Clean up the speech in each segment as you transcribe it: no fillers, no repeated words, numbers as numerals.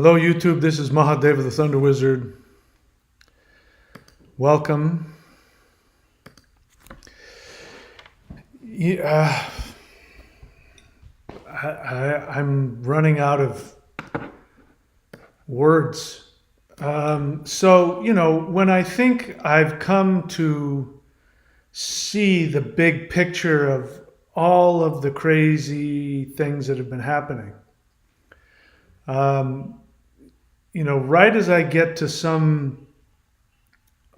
Hello, YouTube. This is Mahadeva the Thunder Wizard. Welcome. Yeah, I'm running out of words. When I think I've come to see the big picture of all of the crazy things that have been happening, right as I get to some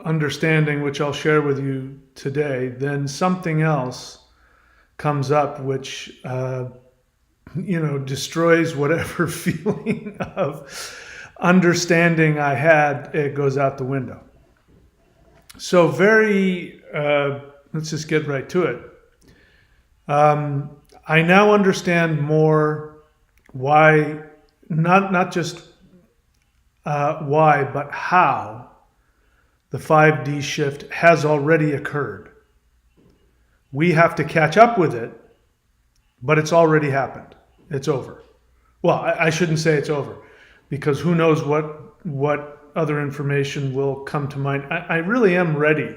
understanding, which I'll share with you today, then something else comes up which, destroys whatever feeling of understanding I had. It goes out the window. So let's just get right to it. I now understand more why, not just why, but how the 5D shift has already occurred. We have to catch up with it, but it's already happened. It's over. Well, I shouldn't say it's over, because who knows what other information will come to mind. I really am ready,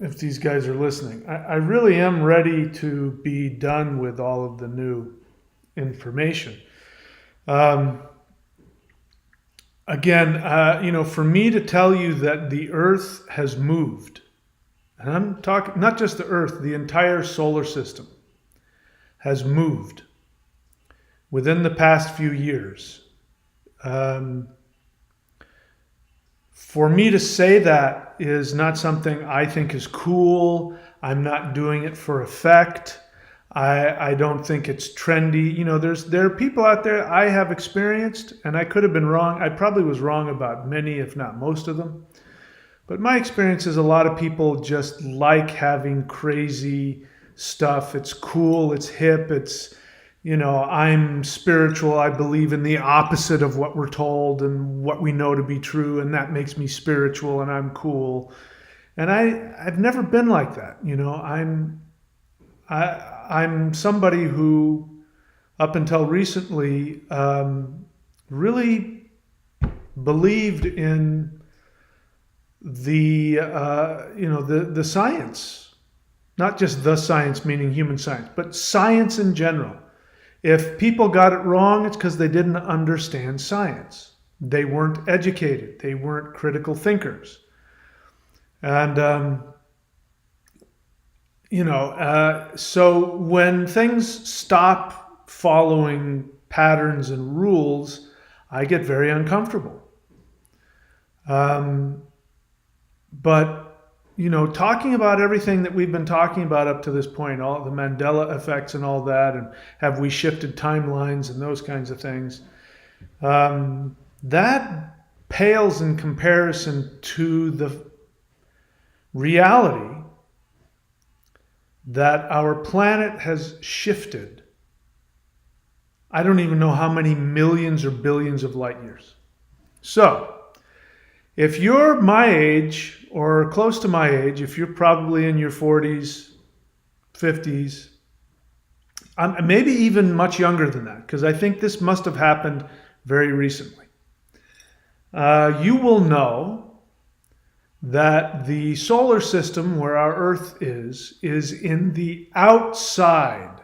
if these guys are listening, I really am ready to be done with all of the new information. For me to tell you that the Earth has moved, and I'm talking not just the Earth, the entire solar system has moved within the past few years. For me to say that is not something I think is cool. I'm not doing it for effect. I don't think it's trendy. There are people out there I have experienced, and I could have been wrong. I probably was wrong about many, if not most of them. But my experience is a lot of people just like having crazy stuff. It's cool, it's hip, I'm spiritual. I believe in the opposite of what we're told and what we know to be true, and that makes me spiritual and I'm cool. And I've never been like that. I'm somebody who, up until recently, really believed in the science, not just the science meaning human science, but science in general. If people got it wrong, it's because they didn't understand science. They weren't educated. They weren't critical thinkers. And so when things stop following patterns and rules, I get very uncomfortable. Talking about everything that we've been talking about up to this point, all the Mandela effects and all that, and have we shifted timelines and those kinds of things, that pales in comparison to the reality that our planet has shifted. I don't even know how many millions or billions of light years. So, if you're my age or close to my age, if you're probably in your 40s, 50s, maybe even much younger than that, because I think this must have happened very recently, you will know that the solar system where our Earth is in the outside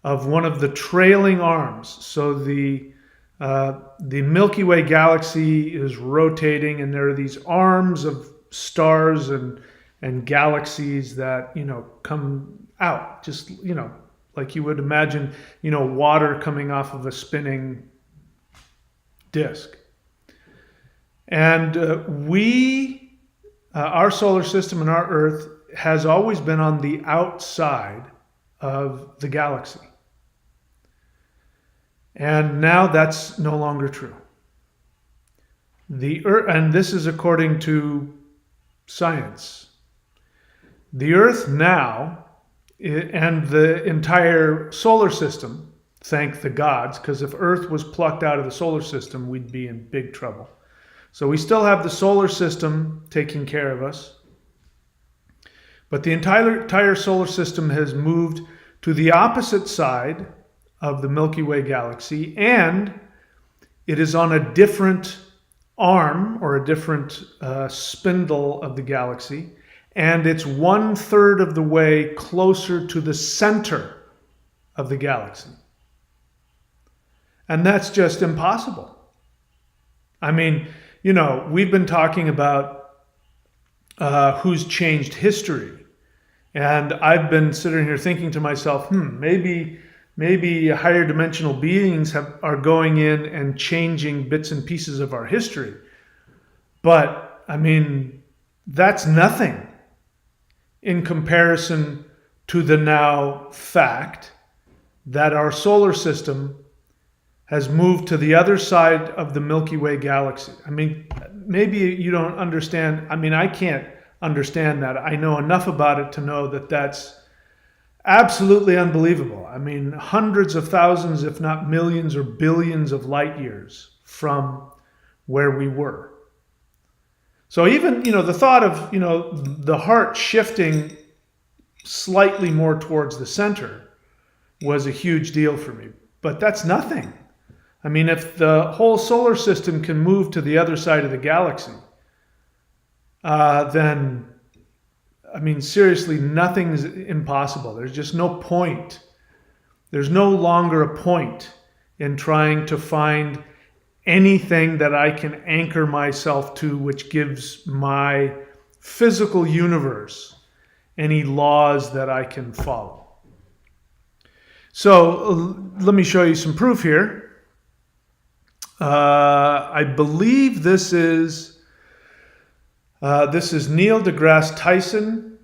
of one of the trailing arms. So the Milky Way galaxy is rotating, and there are these arms of stars and galaxies that come out, just like you would imagine water coming off of a spinning disk. And our solar system and our Earth has always been on the outside of the galaxy. And now that's no longer true. The Earth, and this is according to science, the Earth now and the entire solar system, thank the gods, because if Earth was plucked out of the solar system, we'd be in big trouble. So we still have the solar system taking care of us, but the entire solar system has moved to the opposite side of the Milky Way galaxy, and it is on a different arm or a different spindle of the galaxy, and it's 1/3 of the way closer to the center of the galaxy. And that's just impossible. I mean, you know, we've been talking about who's changed history. And I've been sitting here thinking to myself, maybe higher dimensional beings are going in and changing bits and pieces of our history. But, I mean, that's nothing in comparison to the now fact that our solar system has moved to the other side of the Milky Way galaxy. I mean, maybe you don't understand. I mean, I can't understand that. I know enough about it to know that that's absolutely unbelievable. I mean, hundreds of thousands, if not millions or billions of light years from where we were. So even, you know, the thought of, you know, the heart shifting slightly more towards the center was a huge deal for me. But that's nothing. I mean, if the whole solar system can move to the other side of the galaxy, then, I mean, seriously, nothing's impossible. There's just no point. There's no longer a point in trying to find anything that I can anchor myself to, which gives my physical universe any laws that I can follow. So let me show you some proof here. I believe this is Neil deGrasse Tyson,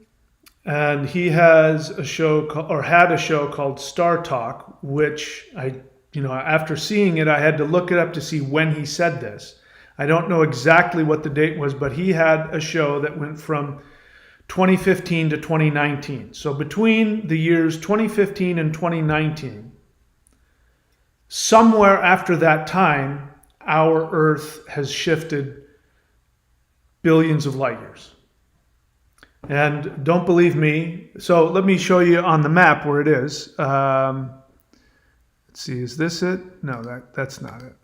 and he has a show had a show called Star Talk, which after seeing it, I had to look it up to see when he said this. I don't know exactly what the date was, but he had a show that went from 2015 to 2019. So between the years 2015 and 2019, somewhere after that time, our Earth has shifted billions of light years. And don't believe me. So let me show you on the map where it is. Let's see, is this it? No, that's not it.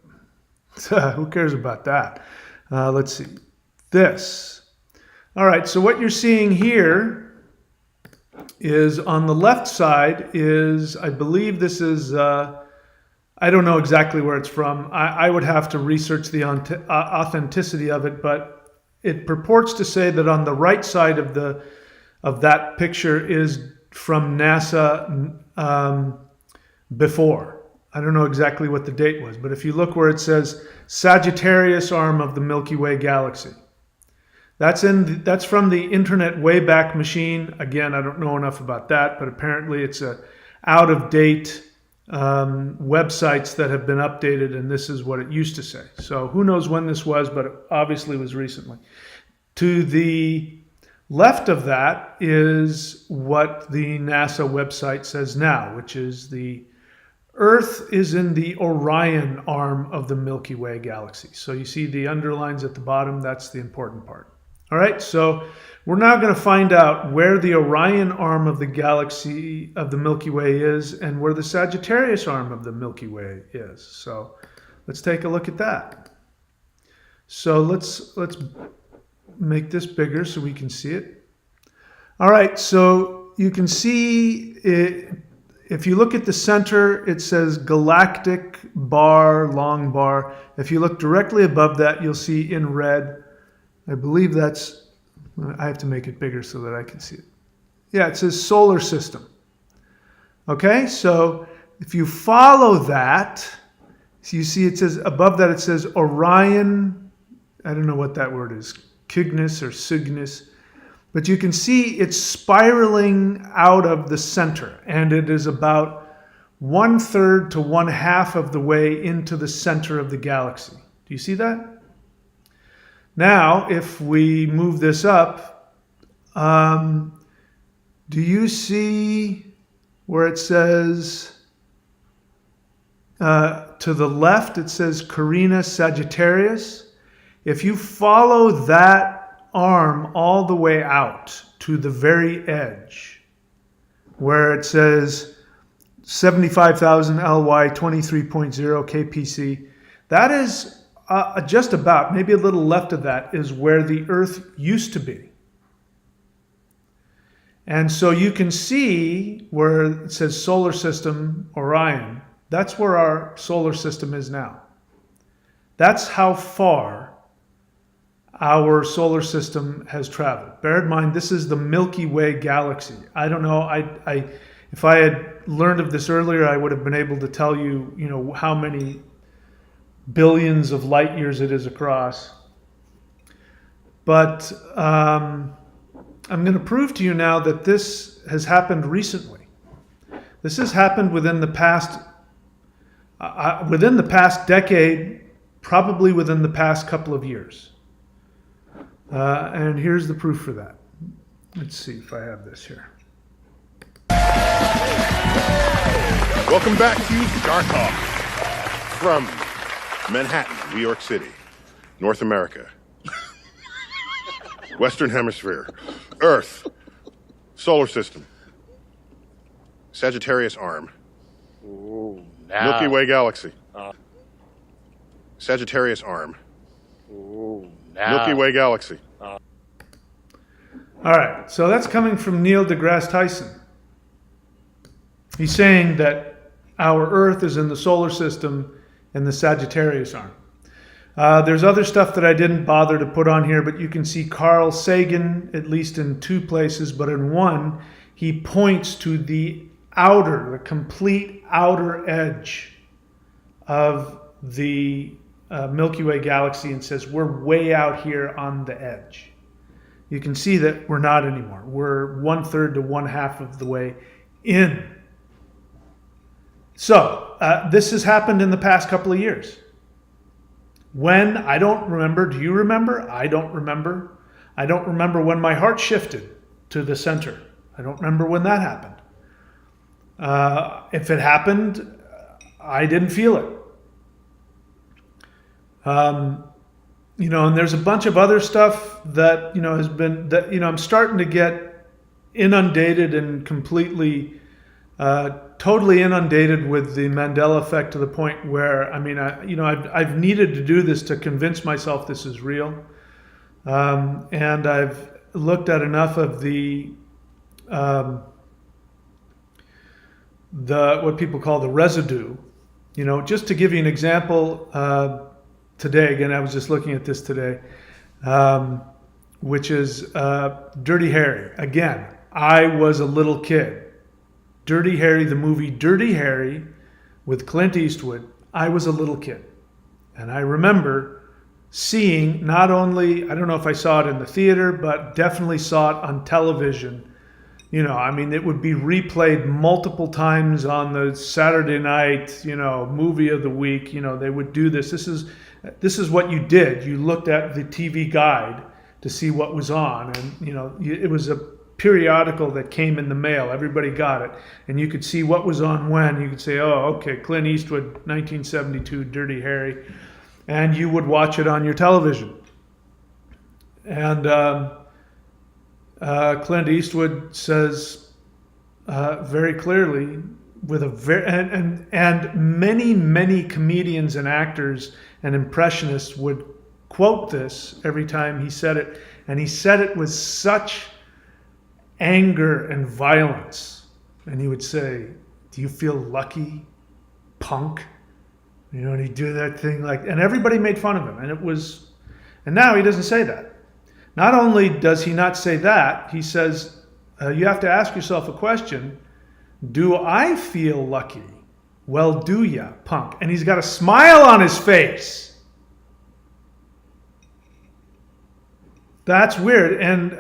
Who cares about that? Let's see. This. All right, so what you're seeing here is on the left side is, I believe this is, I don't know exactly where it's from. I would have to research the authenticity of it, but it purports to say that on the right side of that picture is from NASA before. I don't know exactly what the date was, but if you look where it says Sagittarius arm of the Milky Way galaxy, that's from the Internet Wayback Machine. Again, I don't know enough about that, but apparently it's a out of date websites that have been updated, and this is what it used to say. So who knows when this was, but it obviously was recently. To the left of that is what the NASA website says now, which is the Earth is in the Orion arm of the Milky Way galaxy. So you see the underlines at the bottom, that's the important part. All right, so we're now going to find out where the Orion arm of the galaxy of the Milky Way is and where the Sagittarius arm of the Milky Way is. So let's take a look at that. So let's make this bigger so we can see it. All right, so you can see it. If you look at the center, it says galactic bar, long bar. If you look directly above that, you'll see in red, I believe that's, I have to make it bigger so that I can see it. Yeah, it says solar system. Okay, so if you follow that, so you see it says, above that it says Orion, I don't know what that word is, Cygnus or Cygnus, but you can see it's spiraling out of the center, and it is about 1/3 to 1/2 of the way into the center of the galaxy. Do you see that? Now, if we move this up, do you see where it says, to the left, it says Carina Sagittarius? If you follow that arm all the way out to the very edge, where it says 75,000 LY 23.0 KPC, That is just about, maybe a little left of that, is where the Earth used to be. And so you can see where it says solar system Orion. That's where our solar system is now. That's how far our solar system has traveled. Bear in mind, this is the Milky Way galaxy. I don't know. If I had learned of this earlier, I would have been able to tell you, how many billions of light years it is across. But I'm going to prove to you now that this has happened recently. This has happened within the past decade, probably within the past couple of years. And here's the proof for that. Let's see if I have this here. Welcome back to Star Talk from Manhattan, New York City, North America, Western Hemisphere, Earth, Solar System, Sagittarius Arm, Milky Way Galaxy, Sagittarius Arm, Milky Way Galaxy. All right, so that's coming from Neil deGrasse Tyson. He's saying that our Earth is in the solar system in the Sagittarius Arm. There's other stuff that I didn't bother to put on here, but you can see Carl Sagan, at least in two places, but in one, he points to the complete outer edge of the Milky Way galaxy and says, we're way out here on the edge. You can see that we're not anymore. We're 1/3 to 1/2 of the way in. So this has happened in the past couple of years. When? I don't remember. Do you remember? I don't remember. I don't remember when my heart shifted to the center. I don't remember when that happened. If it happened, I didn't feel it. And there's a bunch of other stuff that, has been, that, I'm starting to get inundated and completely, totally inundated with the Mandela Effect to the point where, I've needed to do this to convince myself this is real. And I've looked at enough of the what people call the residue, just to give you an example, today, again, I was just looking at this today, which is Dirty Harry. Again, I was a little kid. Dirty Harry, the movie Dirty Harry with Clint Eastwood, I was a little kid. And I remember seeing, not only, I don't know if I saw it in the theater, but definitely saw it on television. It would be replayed multiple times on the Saturday night, movie of the week. They would do this. This is what you did. You looked at the TV guide to see what was on. And, it was a periodical that came in the mail. Everybody got it. And you could see what was on when. You could say, oh, okay, Clint Eastwood, 1972, Dirty Harry. And you would watch it on your television. And Clint Eastwood says very clearly, with and many comedians and actors and impressionists would quote this every time he said it, and he said it with such anger and violence. And he would say, "Do you feel lucky, punk?" And he'd do that thing and everybody made fun of him, and now he doesn't say that. Not only does he not say that, he says, you have to ask yourself a question. Do I feel lucky? Well, do ya, punk? And he's got a smile on his face. That's weird. And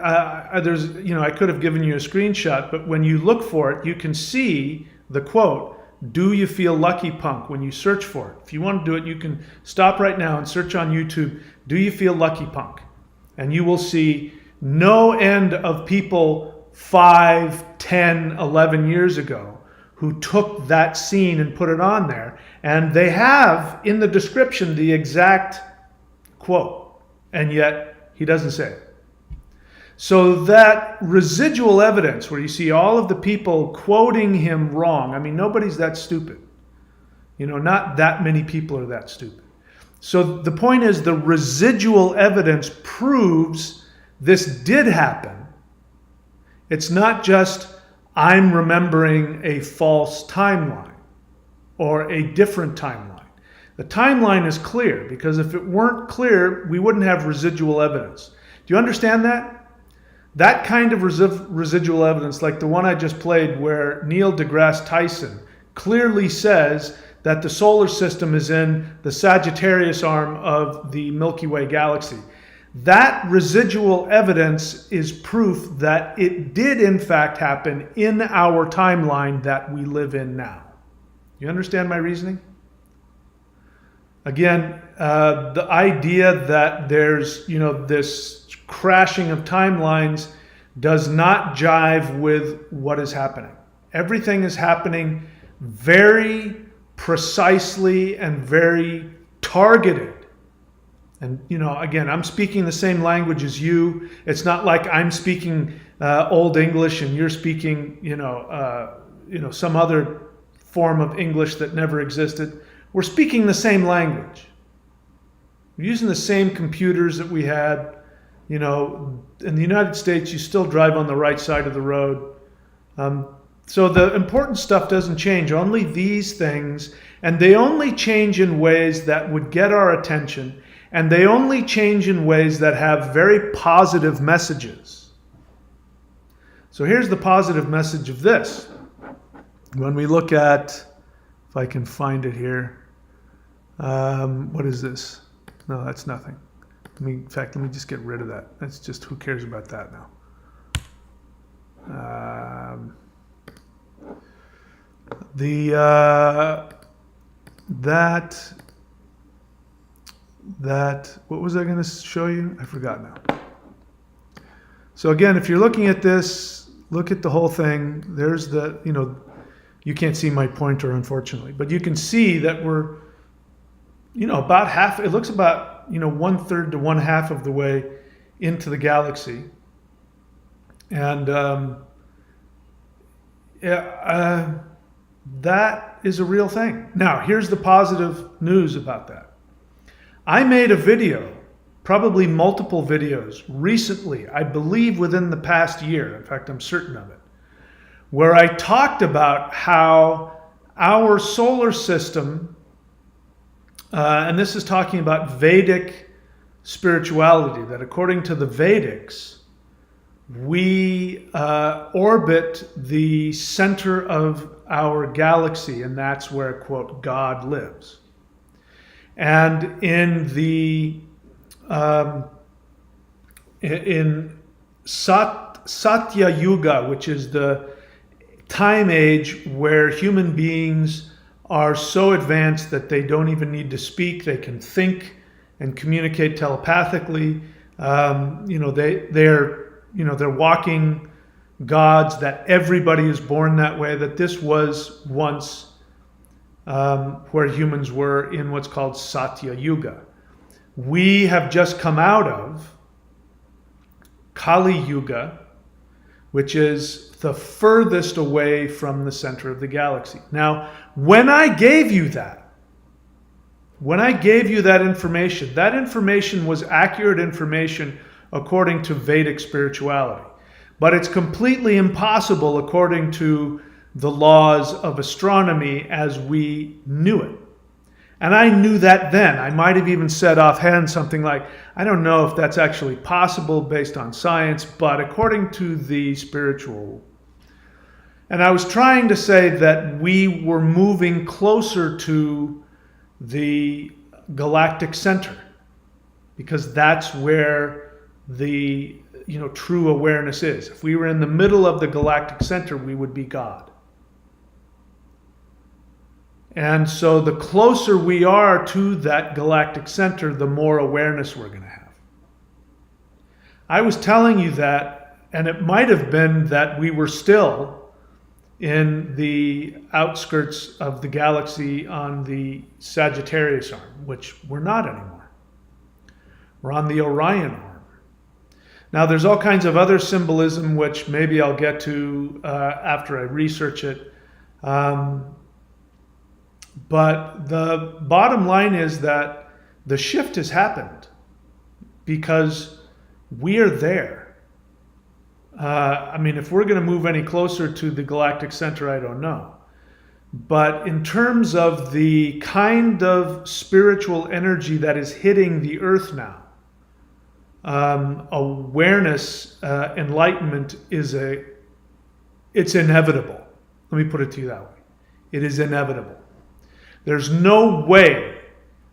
there's, I could have given you a screenshot, but when you look for it, you can see the quote, "Do you feel lucky, punk?" when you search for it. If you want to do it, you can stop right now and search on YouTube, "Do you feel lucky, punk?" And you will see no end of people 5, 10, 11 years ago who took that scene and put it on there. And they have in the description the exact quote. And yet he doesn't say it. So that residual evidence where you see all of the people quoting him wrong. Nobody's that stupid. Not that many people are that stupid. So the point is, the residual evidence proves this did happen. It's not just I'm remembering a false timeline or a different timeline. The timeline is clear, because if it weren't clear, we wouldn't have residual evidence. Do you understand that? That kind of residual evidence, like the one I just played where Neil deGrasse Tyson clearly says that the solar system is in the Sagittarius arm of the Milky Way galaxy. That residual evidence is proof that it did in fact happen in our timeline that we live in now. You understand my reasoning? Again, the idea that there's, this crashing of timelines does not jive with what is happening. Everything is happening very precisely and very targeted. And, again, I'm speaking the same language as you. It's not like I'm speaking Old English and you're speaking, some other form of English that never existed. We're speaking the same language. We're using the same computers that we had. In the United States, you still drive on the right side of the road. So the important stuff doesn't change, only these things. And they only change in ways that would get our attention. And they only change in ways that have very positive messages. So here's the positive message of this. When we look at, if I can find it here, what is this? No, that's nothing. In fact, let me just get rid of that. That's just, who cares about that now? What was I going to show you? I forgot now. So again, if you're looking at this, look at the whole thing. There's the, you can't see my pointer, unfortunately, but you can see that we're, about half, it looks about, 1/3 to 1/2 of the way into the galaxy. And that is a real thing. Now, here's the positive news about that. I made a video, probably multiple videos, recently, I believe within the past year, in fact, I'm certain of it, where I talked about how our solar system, and this is talking about Vedic spirituality, that according to the Vedics, we orbit the center of our galaxy, and that's where, quote, God lives. And in the in Satya Yuga, which is the time age where human beings are so advanced that they don't even need to speak, they can think and communicate telepathically. They're walking gods, that everybody is born that way, that this was once where humans were in what's called Satya Yuga. We have just come out of Kali Yuga, which is the furthest away from the center of the galaxy. Now, when I gave you that information was accurate information according to Vedic spirituality. But it's completely impossible according to the laws of astronomy as we knew it. And I knew that then. I might have even said offhand something like, I don't know if that's actually possible based on science, but according to the spiritual. And I was trying to say that we were moving closer to the galactic center, because that's where the true awareness is. If we were in the middle of the galactic center, we would be God. And so the closer we are to that galactic center, the more awareness we're going to have. I was telling you that, and it might have been that we were still in the outskirts of the galaxy on the Sagittarius arm, which we're not anymore. We're on the Orion arm. Now, there's all kinds of other symbolism, which maybe I'll get to after I research it. But the bottom line is that The shift has happened because we are there. If we're going to move any closer to the galactic center, I don't know. But in terms of the kind of spiritual energy that is hitting the earth now, awareness, enlightenment it's inevitable. Let me put it to you that way. It is inevitable. There's no way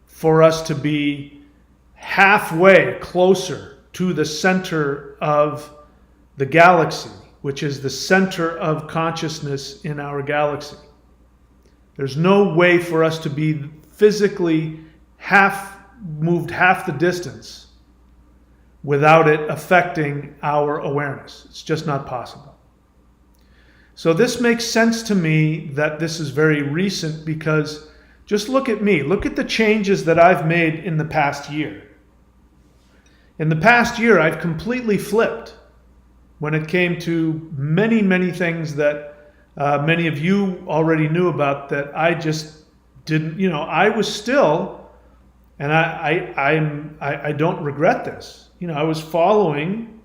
for us to be halfway closer to the center of the galaxy, which is the center of consciousness in our galaxy. There's no way for us to be physically moved half the distance without it affecting our awareness. It's just not possible. So this makes sense to me that this is very recent, because just look at me. Look at the changes that I've made in the past year. In the past year, I've completely flipped when it came to many, many things that many of you already knew about that I just didn't, I was still, and I don't regret this. I was following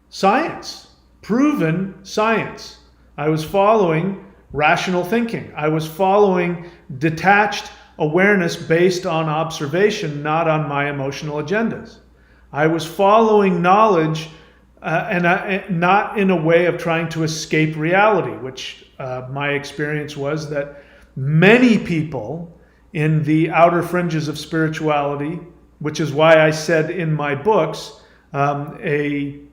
science, proven science. I was following rational thinking. I was following detached awareness based on observation, not on my emotional agendas. I was following knowledge and not in a way of trying to escape reality, which my experience was that many people in the outer fringes of spirituality, which is why I said in my books, following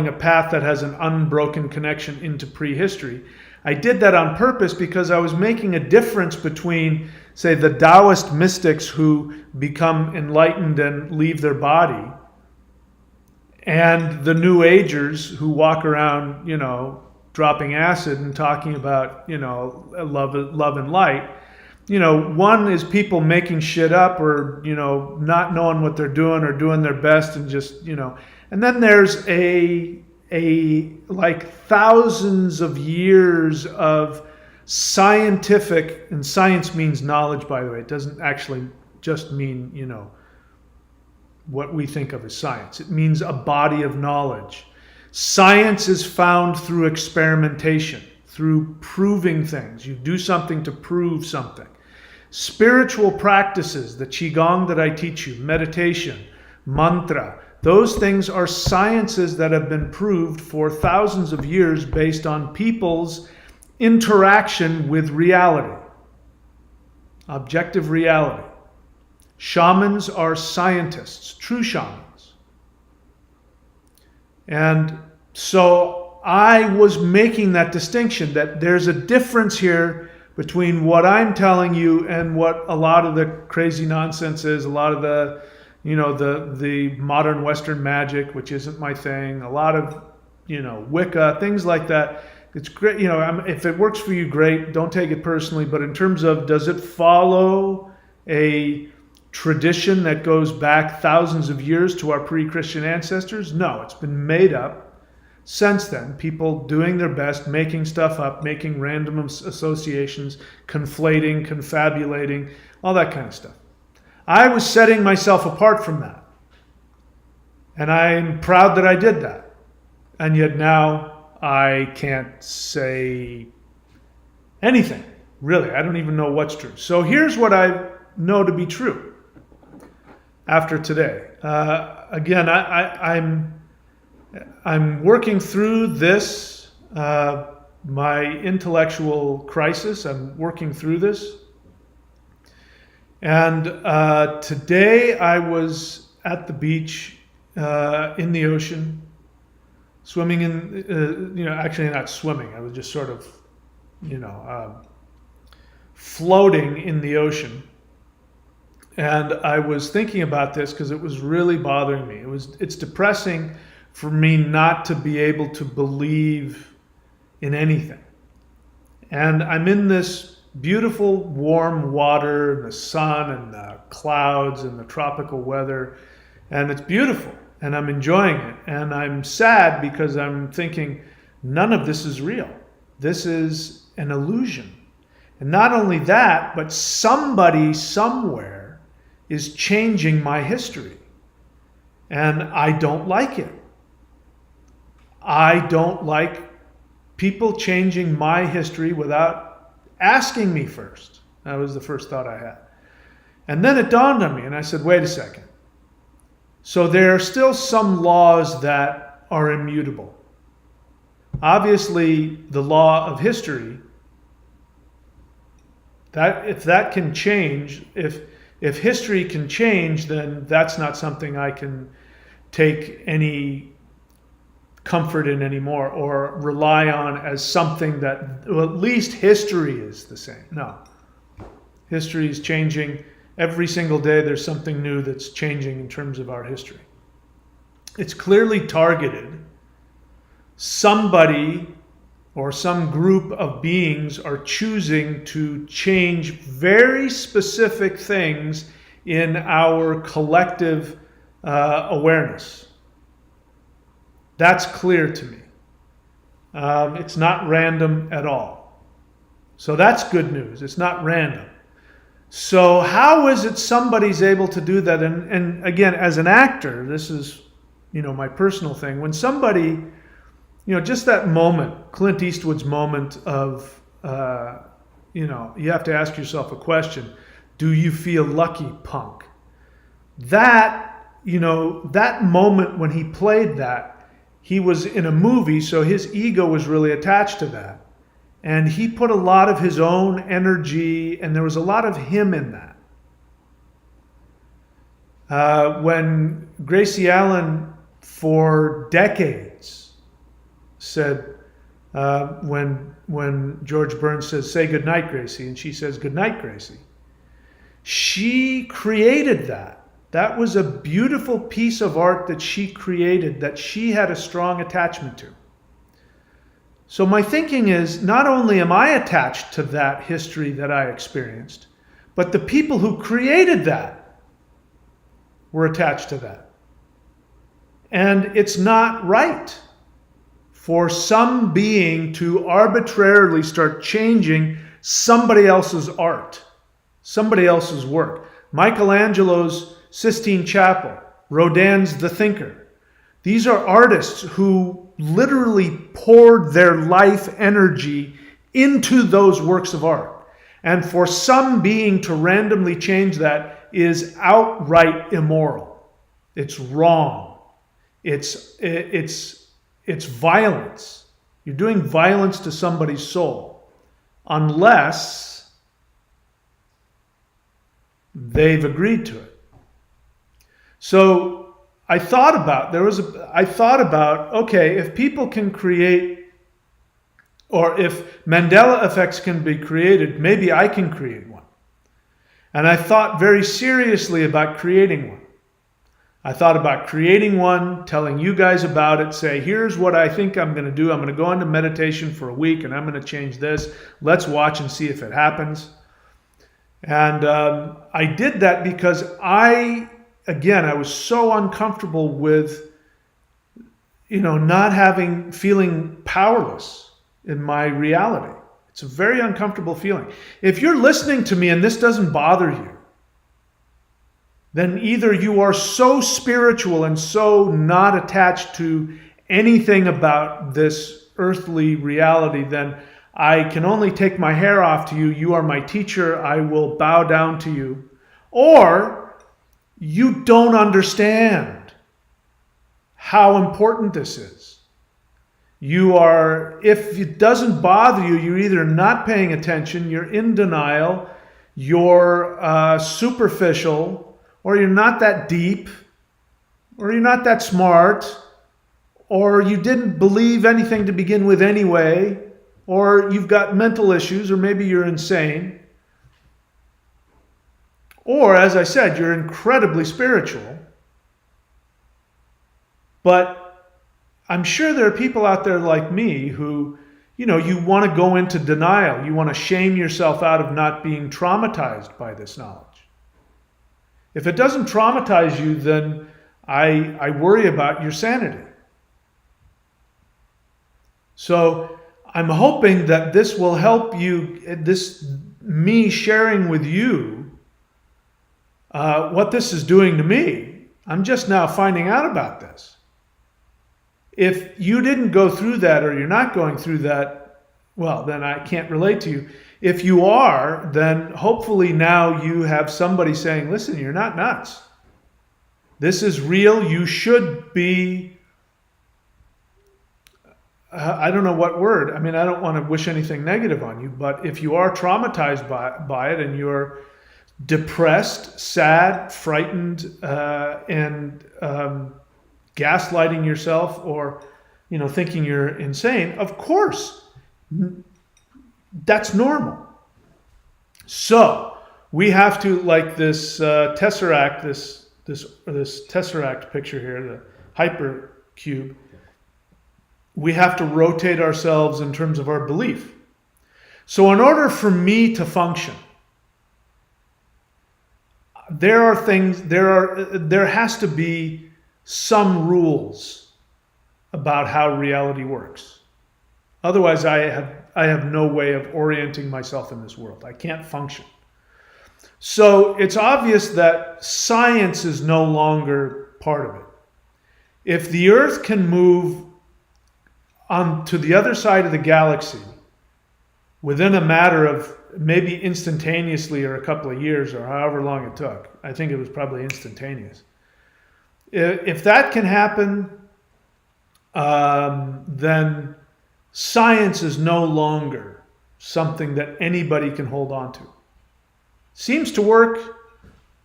a path that has an unbroken connection into prehistory. I did that on purpose because I was making a difference between, say, the Taoist mystics who become enlightened and leave their body, and the New Agers who walk around, dropping acid and talking about, love and light. One is people making shit up or, not knowing what they're doing or doing their best and just, and then there's like thousands of years of scientific, and science means knowledge, by the way. It doesn't actually just mean, what we think of as science. It means a body of knowledge. Science is found through experimentation, through proving things. You do something to prove something. Spiritual practices, the Qigong that I teach you, meditation, mantra, those things are sciences that have been proved for thousands of years based on people's interaction with reality, objective reality. Shamans are scientists, true shamans. And so I was making that distinction that there's a difference here between what I'm telling you and what a lot of the crazy nonsense is, a lot of the, the modern Western magic, which isn't my thing, a lot of, Wicca, things like that. It's great, if it works for you, great, don't take it personally. But in terms of, does it follow a tradition that goes back thousands of years to our pre-Christian ancestors? No, it's been made up since then. People doing their best, making stuff up, making random associations, conflating, confabulating, all that kind of stuff. I was setting myself apart from that. And I'm proud that I did that. And yet now I can't say anything, really. I don't even know what's true. So here's what I know to be true after today. Again, I'm working through this, my intellectual crisis. I'm working through this. And today I was at the beach, in the ocean, swimming in, actually not swimming. I was just sort of, floating in the ocean. And I was thinking about this because it was really bothering me. It's depressing for me not to be able to believe in anything. And I'm in this beautiful warm water and the sun and the clouds and the tropical weather, and it's beautiful and I'm enjoying it. And I'm sad because I'm thinking none of this is real. This is an illusion. And not only that, but somebody somewhere is changing my history. And I don't like it. I don't like people changing my history without asking me first. That was the first thought I had. And then it dawned on me, and I said, wait a second. So there are still some laws that are immutable. Obviously, the law of history, that if that can change, if history can change, then that's not something I can take any comfort in anymore or rely on as something that, well, at least history is the same. No. History is changing. Every single day there's something new that's changing in terms of our history. It's clearly targeted. Somebody or some group of beings are choosing to change very specific things in our collective awareness. That's clear to me. It's not random at all. So that's good news. It's not random. So how is it somebody's able to do that? And again, as an actor, this is, my personal thing. When somebody, just that moment, Clint Eastwood's moment of, you have to ask yourself a question. Do you feel lucky, punk? That, that moment when he played that, he was in a movie, so his ego was really attached to that. And he put a lot of his own energy, and there was a lot of him in that. When Gracie Allen, for decades, said, when George Burns says, say goodnight, Gracie, and she says, goodnight, Gracie, she created that. That was a beautiful piece of art that she created, that she had a strong attachment to. So my thinking is, not only am I attached to that history that I experienced, but the people who created that were attached to that. And it's not right for some being to arbitrarily start changing somebody else's art, somebody else's work. Michelangelo's Sistine Chapel, Rodin's The Thinker. These are artists who literally poured their life energy into those works of art. And for some being to randomly change that is outright immoral. It's wrong. It's violence. You're doing violence to somebody's soul unless they've agreed to it. So I thought about, okay, if people can create, or if Mandela effects can be created, maybe I can create one. And I thought very seriously about creating one. I thought about creating one, telling you guys about it, say, here's what I think I'm going to do. I'm going to go into meditation for a week and I'm going to change this. Let's watch and see if it happens. And I did that because I was so uncomfortable with, not feeling powerless in my reality. It's a very uncomfortable feeling. If you're listening to me and this doesn't bother you, then either you are so spiritual and so not attached to anything about this earthly reality, then I can only take my hair off to you. You are my teacher. I will bow down to you. Or you don't understand how important this is. If it doesn't bother you, you're either not paying attention, you're in denial, you're superficial, or you're not that deep, or you're not that smart, or you didn't believe anything to begin with anyway, or you've got mental issues, or maybe you're insane. Or, as I said, you're incredibly spiritual. But I'm sure there are people out there like me who, you want to go into denial. You want to shame yourself out of not being traumatized by this knowledge. If it doesn't traumatize you, then I worry about your sanity. So I'm hoping that this will help you, this me sharing with you what this is doing to me. I'm just now finding out about this. If you didn't go through that, or you're not going through that, well, then I can't relate to you. If you are, then hopefully now you have somebody saying, listen, you're not nuts. This is real. You should be, I don't know what word. I mean, I don't want to wish anything negative on you, but if you are traumatized by it, and you're depressed, sad, frightened, and gaslighting yourself, or thinking you're insane, of course that's normal. So we have to, like this tesseract, this tesseract picture here, the hypercube, we have to rotate ourselves in terms of our belief. So in order for me to function, there has to be some rules about how reality works. Otherwise, I have no way of orienting myself in this world. I can't function. So it's obvious that science is no longer part of it. If the Earth can move on to the other side of the galaxy within a matter of maybe instantaneously, or a couple of years, or however long it took, I think it was probably instantaneous. If that can happen, then science is no longer something that anybody can hold on to. Seems to work,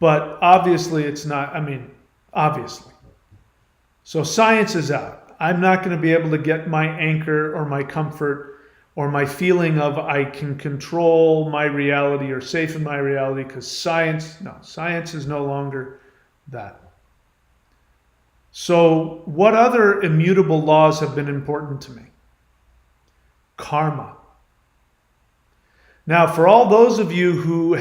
but obviously it's not. I mean, obviously. So science is out. I'm not going to be able to get my anchor or my comfort or my feeling of I can control my reality or safe in my reality, because science is no longer that. So what other immutable laws have been important to me? Karma. Now, for all those of you who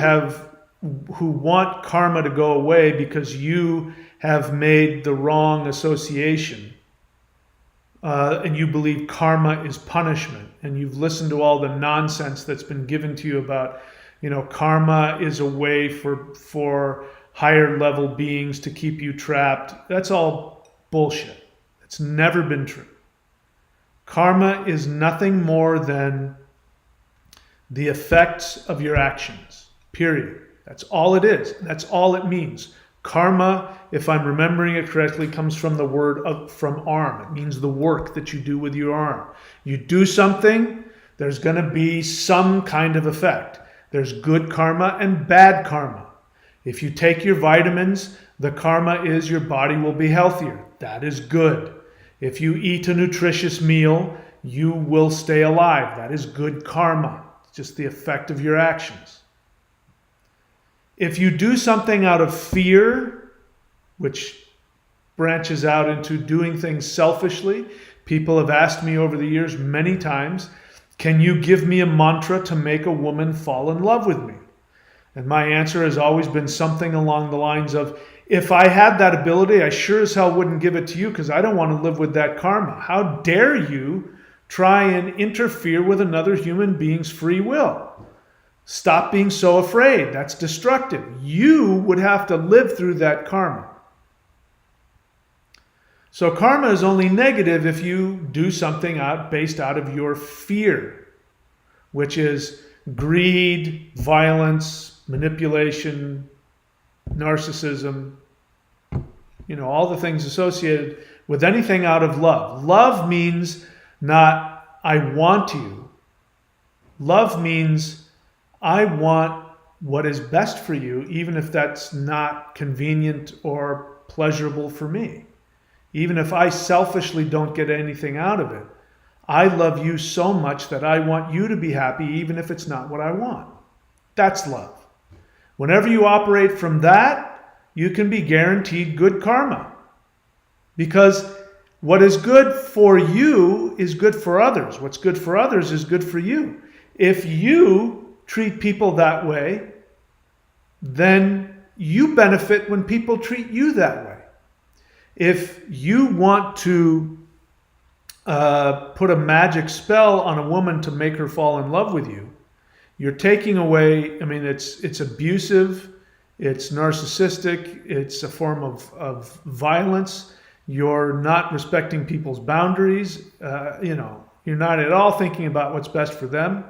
want karma to go away because you have made the wrong association, and you believe karma is punishment, and you've listened to all the nonsense that's been given to you about, karma is a way for higher level beings to keep you trapped. That's all bullshit. It's never been true. Karma is nothing more than the effects of your actions, period. That's all it is. That's all it means. Karma, if I'm remembering it correctly, comes from the word from arm. It means the work that you do with your arm. You do something, there's going to be some kind of effect. There's good karma and bad karma. If you take your vitamins, the karma is your body will be healthier. That is good. If you eat a nutritious meal, you will stay alive. That is good karma. It's just the effect of your actions. If you do something out of fear, which branches out into doing things selfishly, people have asked me over the years many times, can you give me a mantra to make a woman fall in love with me? And my answer has always been something along the lines of, if I had that ability, I sure as hell wouldn't give it to you, because I don't want to live with that karma. How dare you try and interfere with another human being's free will? Stop being so afraid. That's destructive. You would have to live through that karma. So karma is only negative if you do something based out of your fear, which is greed, violence, manipulation, narcissism, all the things associated with anything out of love. Love means not I want you. Love means I want what is best for you, even if that's not convenient or pleasurable for me. Even if I selfishly don't get anything out of it, I love you so much that I want you to be happy, even if it's not what I want. That's love. Whenever you operate from that, you can be guaranteed good karma. Because what is good for you is good for others. What's good for others is good for you. If you treat people that way, then you benefit when people treat you that way. If you want to put a magic spell on a woman to make her fall in love with you, You're taking away, I mean, it's abusive, it's narcissistic, it's a form of violence. You're not respecting people's boundaries. You're not at all thinking about what's best for them.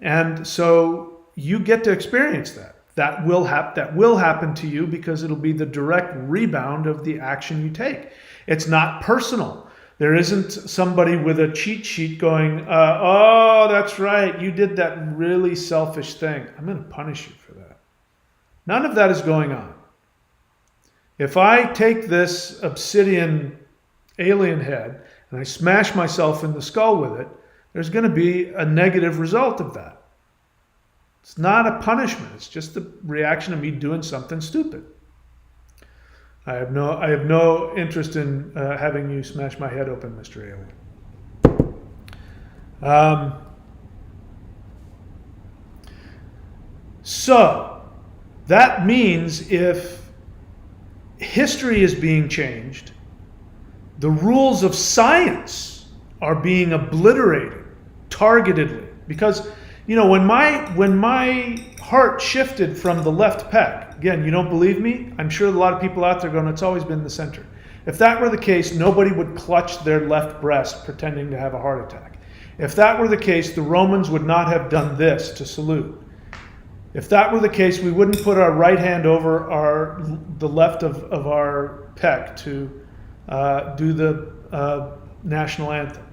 And so you get to experience that. That will happen to you because it'll be the direct rebound of the action you take. It's not personal. There isn't somebody with a cheat sheet going, oh, that's right, you did that really selfish thing. I'm going to punish you for that. None of that is going on. If I take this obsidian alien head and I smash myself in the skull with it, there's going to be a negative result of that. It's not a punishment. It's just the reaction of me doing something stupid. I have no interest in having you smash my head open, Mr. Alien. So that means if history is being changed, the rules of science are being obliterated targetedly. Because, when my heart shifted from the left pec, again, you don't believe me? I'm sure a lot of people out there going, it's always been the center. If that were the case, nobody would clutch their left breast pretending to have a heart attack. If that were the case, the Romans would not have done this to salute. If that were the case, we wouldn't put our right hand over the left of our pec to do the national anthem.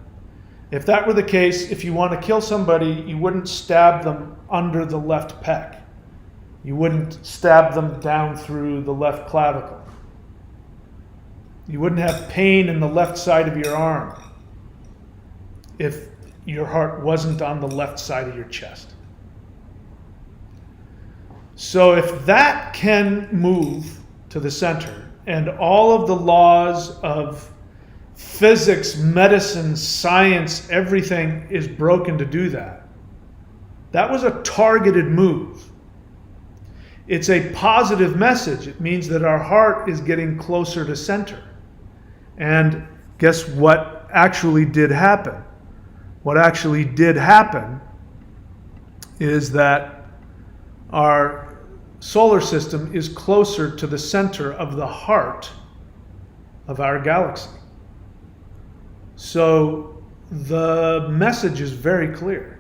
If that were the case, if you want to kill somebody, you wouldn't stab them under the left pec. You wouldn't stab them down through the left clavicle. You wouldn't have pain in the left side of your arm if your heart wasn't on the left side of your chest. So if that can move to the center, and all of the laws of physics, medicine, science, everything is broken to do that, that was a targeted move. It's a positive message. It means that our heart is getting closer to center. And guess what actually did happen? What actually did happen is that our solar system is closer to the center of the heart of our galaxy. So the message is very clear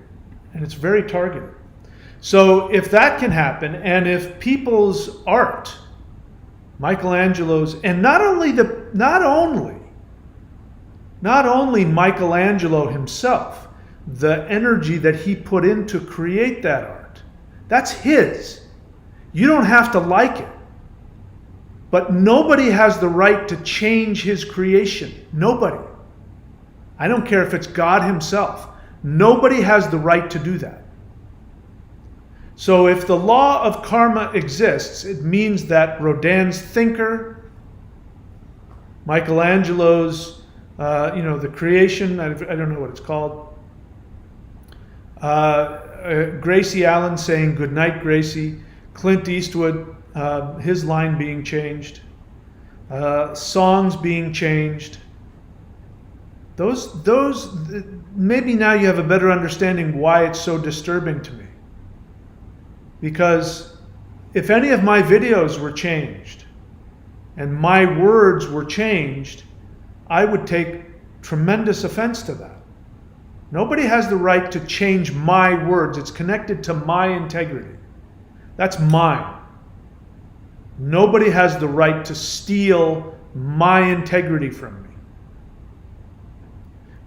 and it's very targeted. So if that can happen, and if people's art, Michelangelo's, and not only Michelangelo himself, the energy that he put in to create that art, that's his. You don't have to like it. But nobody has the right to change his creation. Nobody. I don't care if it's God himself. Nobody has the right to do that. So if the law of karma exists, it means that Rodin's thinker, Michelangelo's, the creation, I don't know what it's called, Gracie Allen saying good night, Gracie, Clint Eastwood, his line being changed, songs being changed. Those maybe now you have a better understanding why it's so disturbing to me. Because if any of my videos were changed and my words were changed, I would take tremendous offense to that. Nobody has the right to change my words. It's connected to my integrity. That's mine. Nobody has the right to steal my integrity from me.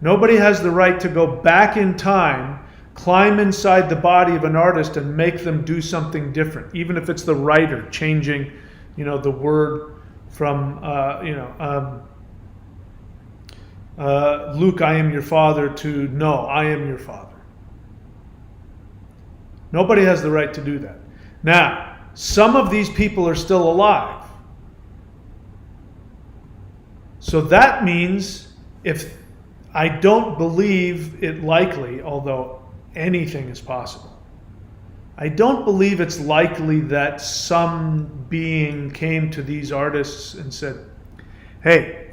Nobody has the right to go back in time, climb inside the body of an artist and make them do something different, even if it's the writer changing, the word from, Luke, I am your father, to no, I am your father. Nobody has the right to do that. Now, some of these people are still alive. So that means if I don't believe it likely, although anything is possible, I don't believe it's likely that some being came to these artists and said, hey,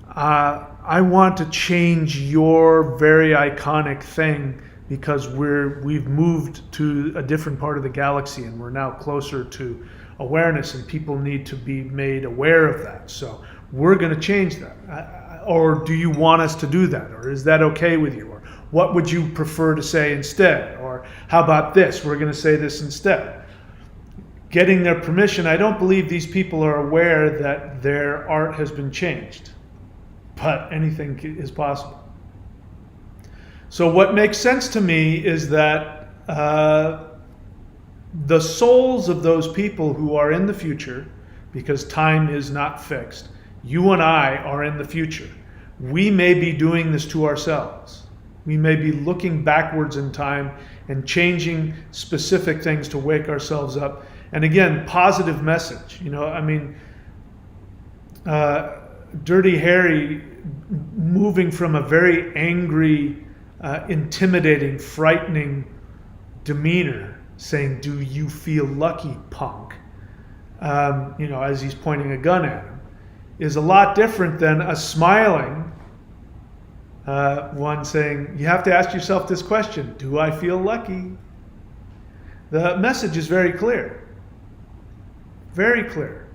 I want to change your very iconic thing because we've moved to a different part of the galaxy and we're now closer to awareness, and people need to be made aware of that. So we're going to change that. Or do you want us to do that? Or is that okay with you? Or what would you prefer to say instead? Or how about this? We're going to say this instead. Getting their permission. I don't believe these people are aware that their art has been changed, but anything is possible. So what makes sense to me is that the souls of those people who are in the future, because time is not fixed, you and I are in the future. We may be doing this to ourselves. We may be looking backwards in time and changing specific things to wake ourselves up. And again, positive message. Dirty Harry moving from a very angry, intimidating, frightening demeanor, saying, "Do you feel lucky, punk?" As he's pointing a gun at him, is a lot different than a smiling one saying, "You have to ask yourself this question: do I feel lucky?" The message is very clear. Very clear.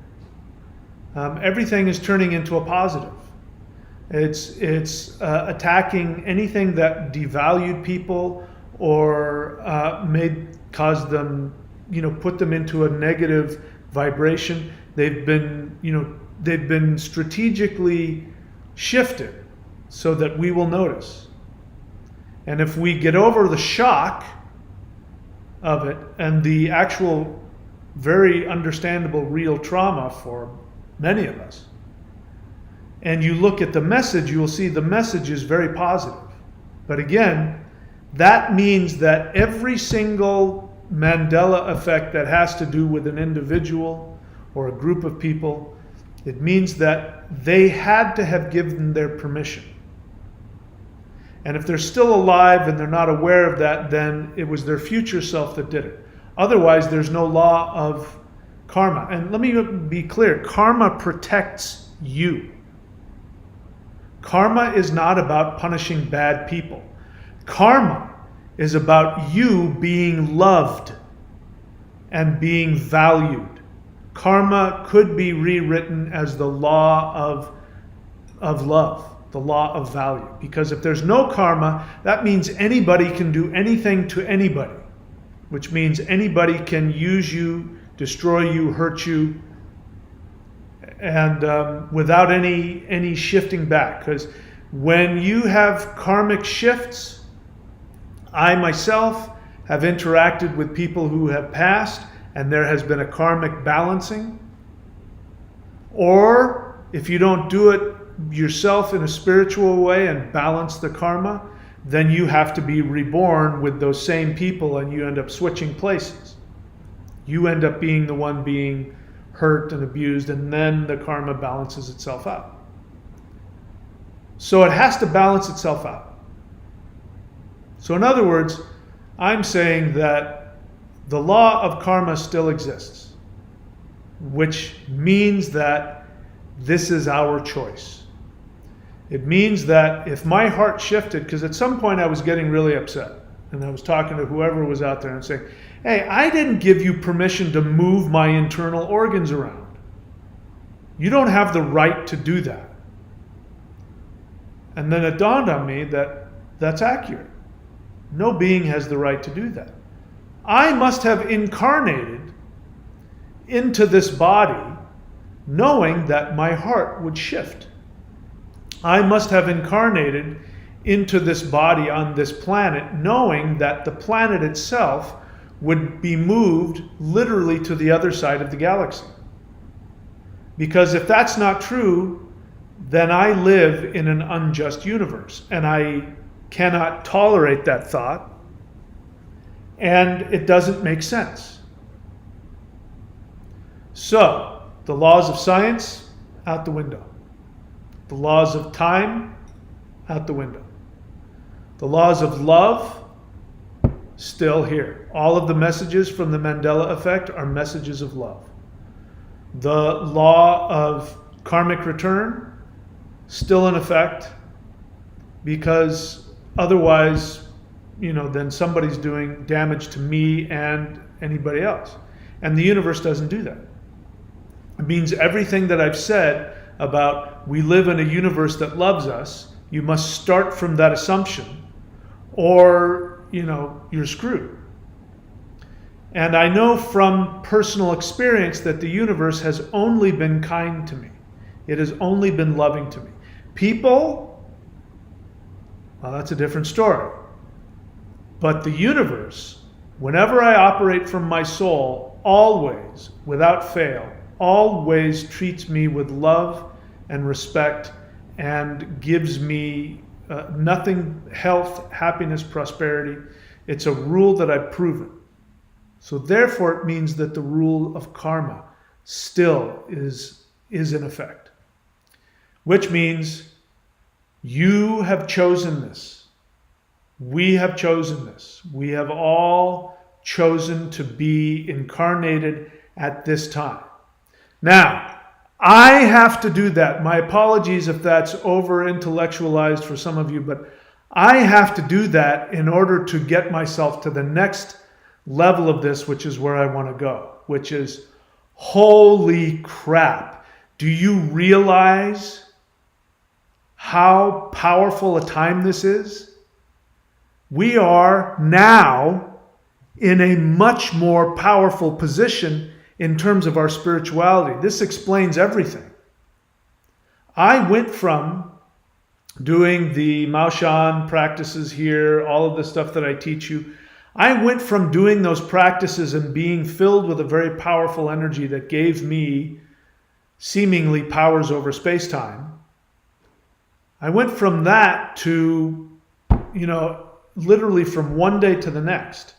Everything is turning into a positive. It's attacking anything that devalued people or caused them, put them into a negative vibration. They've been strategically shifted so that we will notice. And if we get over the shock of it and the actual very understandable real trauma for many of us, and you look at the message, you will see the message is very positive. But again, that means that every single Mandela effect that has to do with an individual or a group of people, it means that they had to have given their permission. And if they're still alive and they're not aware of that, then it was their future self that did it. Otherwise, there's no law of karma. And let me be clear, karma protects you. Karma is not about punishing bad people. Karma is about you being loved and being valued. Karma could be rewritten as the law of love, the law of value. Because if there's no karma, that means anybody can do anything to anybody, which means anybody can use you, destroy you, hurt you, and without any shifting back. Because when you have karmic shifts, I myself have interacted with people who have passed and there has been a karmic balancing. Or if you don't do it yourself in a spiritual way and balance the karma, then you have to be reborn with those same people and you end up switching places. You end up being the one being hurt and abused, and then the karma balances itself out. So it has to balance itself out. So in other words, I'm saying that the law of karma still exists, which means that this is our choice. It means that if my heart shifted, because at some point I was getting really upset, and I was talking to whoever was out there and saying, "Hey, I didn't give you permission to move my internal organs around. You don't have the right to do that." And then it dawned on me that that's accurate. No being has the right to do that. I must have incarnated into this body knowing that my heart would shift. I must have incarnated into this body on this planet knowing that the planet itself would be moved literally to the other side of the galaxy. Because if that's not true, then I live in an unjust universe, and I cannot tolerate that thought, and it doesn't make sense. So, the laws of science, out the window. The laws of time, out the window. The laws of love, still here. All of the messages from the Mandela Effect are messages of love. The law of karmic return, still in effect, because otherwise then somebody's doing damage to me and anybody else. And the universe doesn't do that. It means everything that I've said about we live in a universe that loves us, you must start from that assumption, or you're screwed. And I know from personal experience that the universe has only been kind to me. It has only been loving to me. People, well, that's a different story. But the universe, whenever I operate from my soul, always, without fail, always treats me with love and respect and gives me nothing, health, happiness, prosperity. It's a rule that I've proven. So therefore it means that the rule of karma still is in effect. Which means you have chosen this. We have chosen this. We have all chosen to be incarnated at this time. Now, I have to do that. My apologies if that's over-intellectualized for some of you, but I have to do that in order to get myself to the next level of this, which is where I want to go, which is, holy crap. Do you realize how powerful a time this is? We are now in a much more powerful position in terms of our spirituality. This explains everything. I went from doing the Maoshan practices here, all of the stuff that I teach you. I went from doing those practices and being filled with a very powerful energy that gave me seemingly powers over space-time. I went from that to, literally from one day to the next,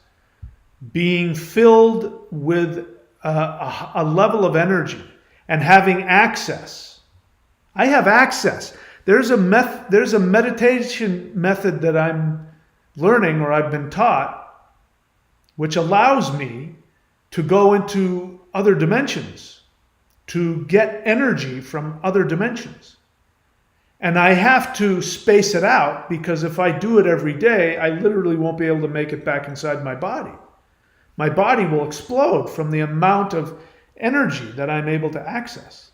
being filled with a level of energy and having access. I have access. There's a meditation method that I'm learning, or I've been taught, which allows me to go into other dimensions, to get energy from other dimensions. And I have to space it out, because if I do it every day, I literally won't be able to make it back inside my body. My body will explode from the amount of energy that I'm able to access.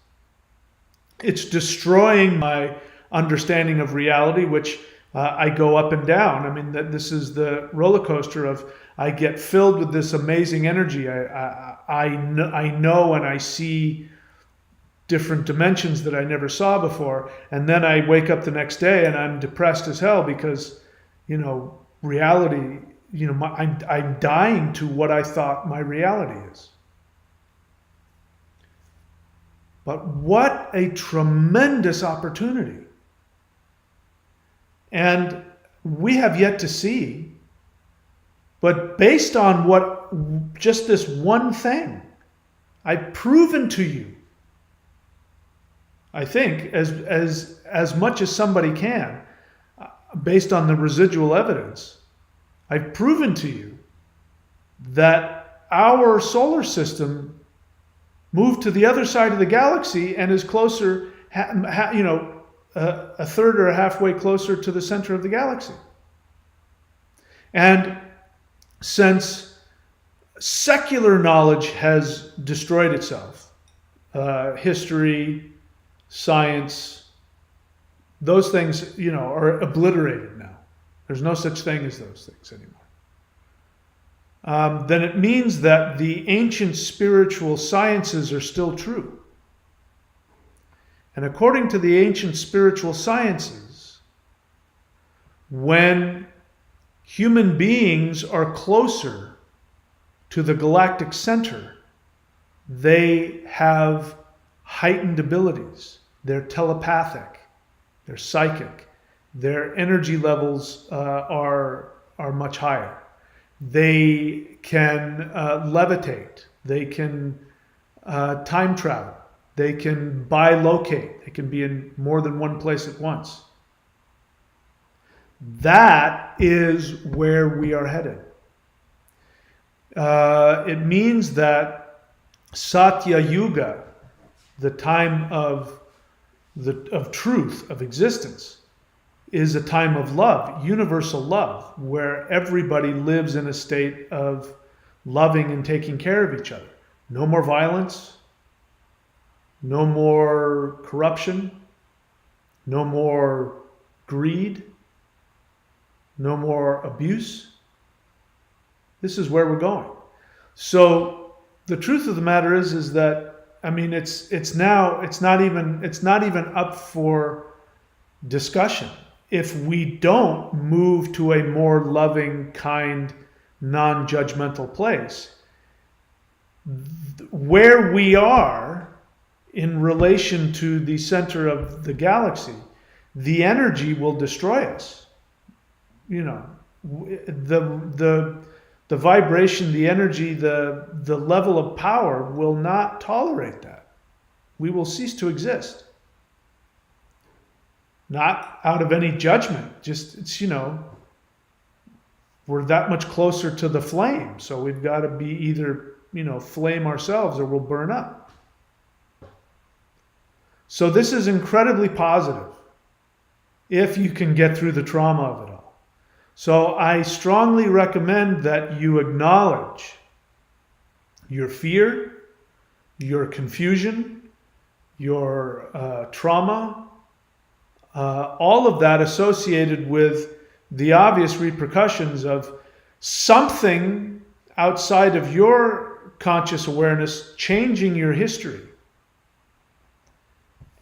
It's destroying my understanding of reality, which I go up and down. I mean, this is the roller coaster of, I get filled with this amazing energy. I know and I see different dimensions that I never saw before. And then I wake up the next day and I'm depressed as hell because, reality, I'm dying to what I thought my reality is. But what a tremendous opportunity. And we have yet to see, but based on just this one thing, I've proven to you, I think, as much as somebody can, based on the residual evidence, I've proven to you that our solar system moved to the other side of the galaxy and is closer, a third or a halfway closer to the center of the galaxy. And since secular knowledge has destroyed itself, history, science, those things, are obliterated now. There's no such thing as those things anymore. Then it means that the ancient spiritual sciences are still true. And according to the ancient spiritual sciences, when human beings are closer to the galactic center, they have heightened abilities. They're telepathic, they're psychic, their energy levels are much higher. They can levitate, they can time travel, they can bilocate, they can be in more than one place at once. That is where we are headed. It means that Satya Yuga, the time of truth, of existence, is a time of love, universal love, where everybody lives in a state of loving and taking care of each other. No more violence, no more corruption, no more greed, no more abuse. This is where we're going. So the truth of the matter is that, I mean, it's not even up for discussion. If we don't move to a more loving, kind, non-judgmental place, where we are in relation to the center of the galaxy, the energy will destroy us. You know, the vibration, the energy, the level of power will not tolerate that. We will cease to exist. Not out of any judgment, just it's, you know, we're that much closer to the flame, so we've got to be either, you know, flame ourselves or we'll burn up. So this is incredibly positive if you can get through the trauma of it all. So I strongly recommend that you acknowledge your fear, your confusion, your trauma, all of that associated with the obvious repercussions of something outside of your conscious awareness changing your history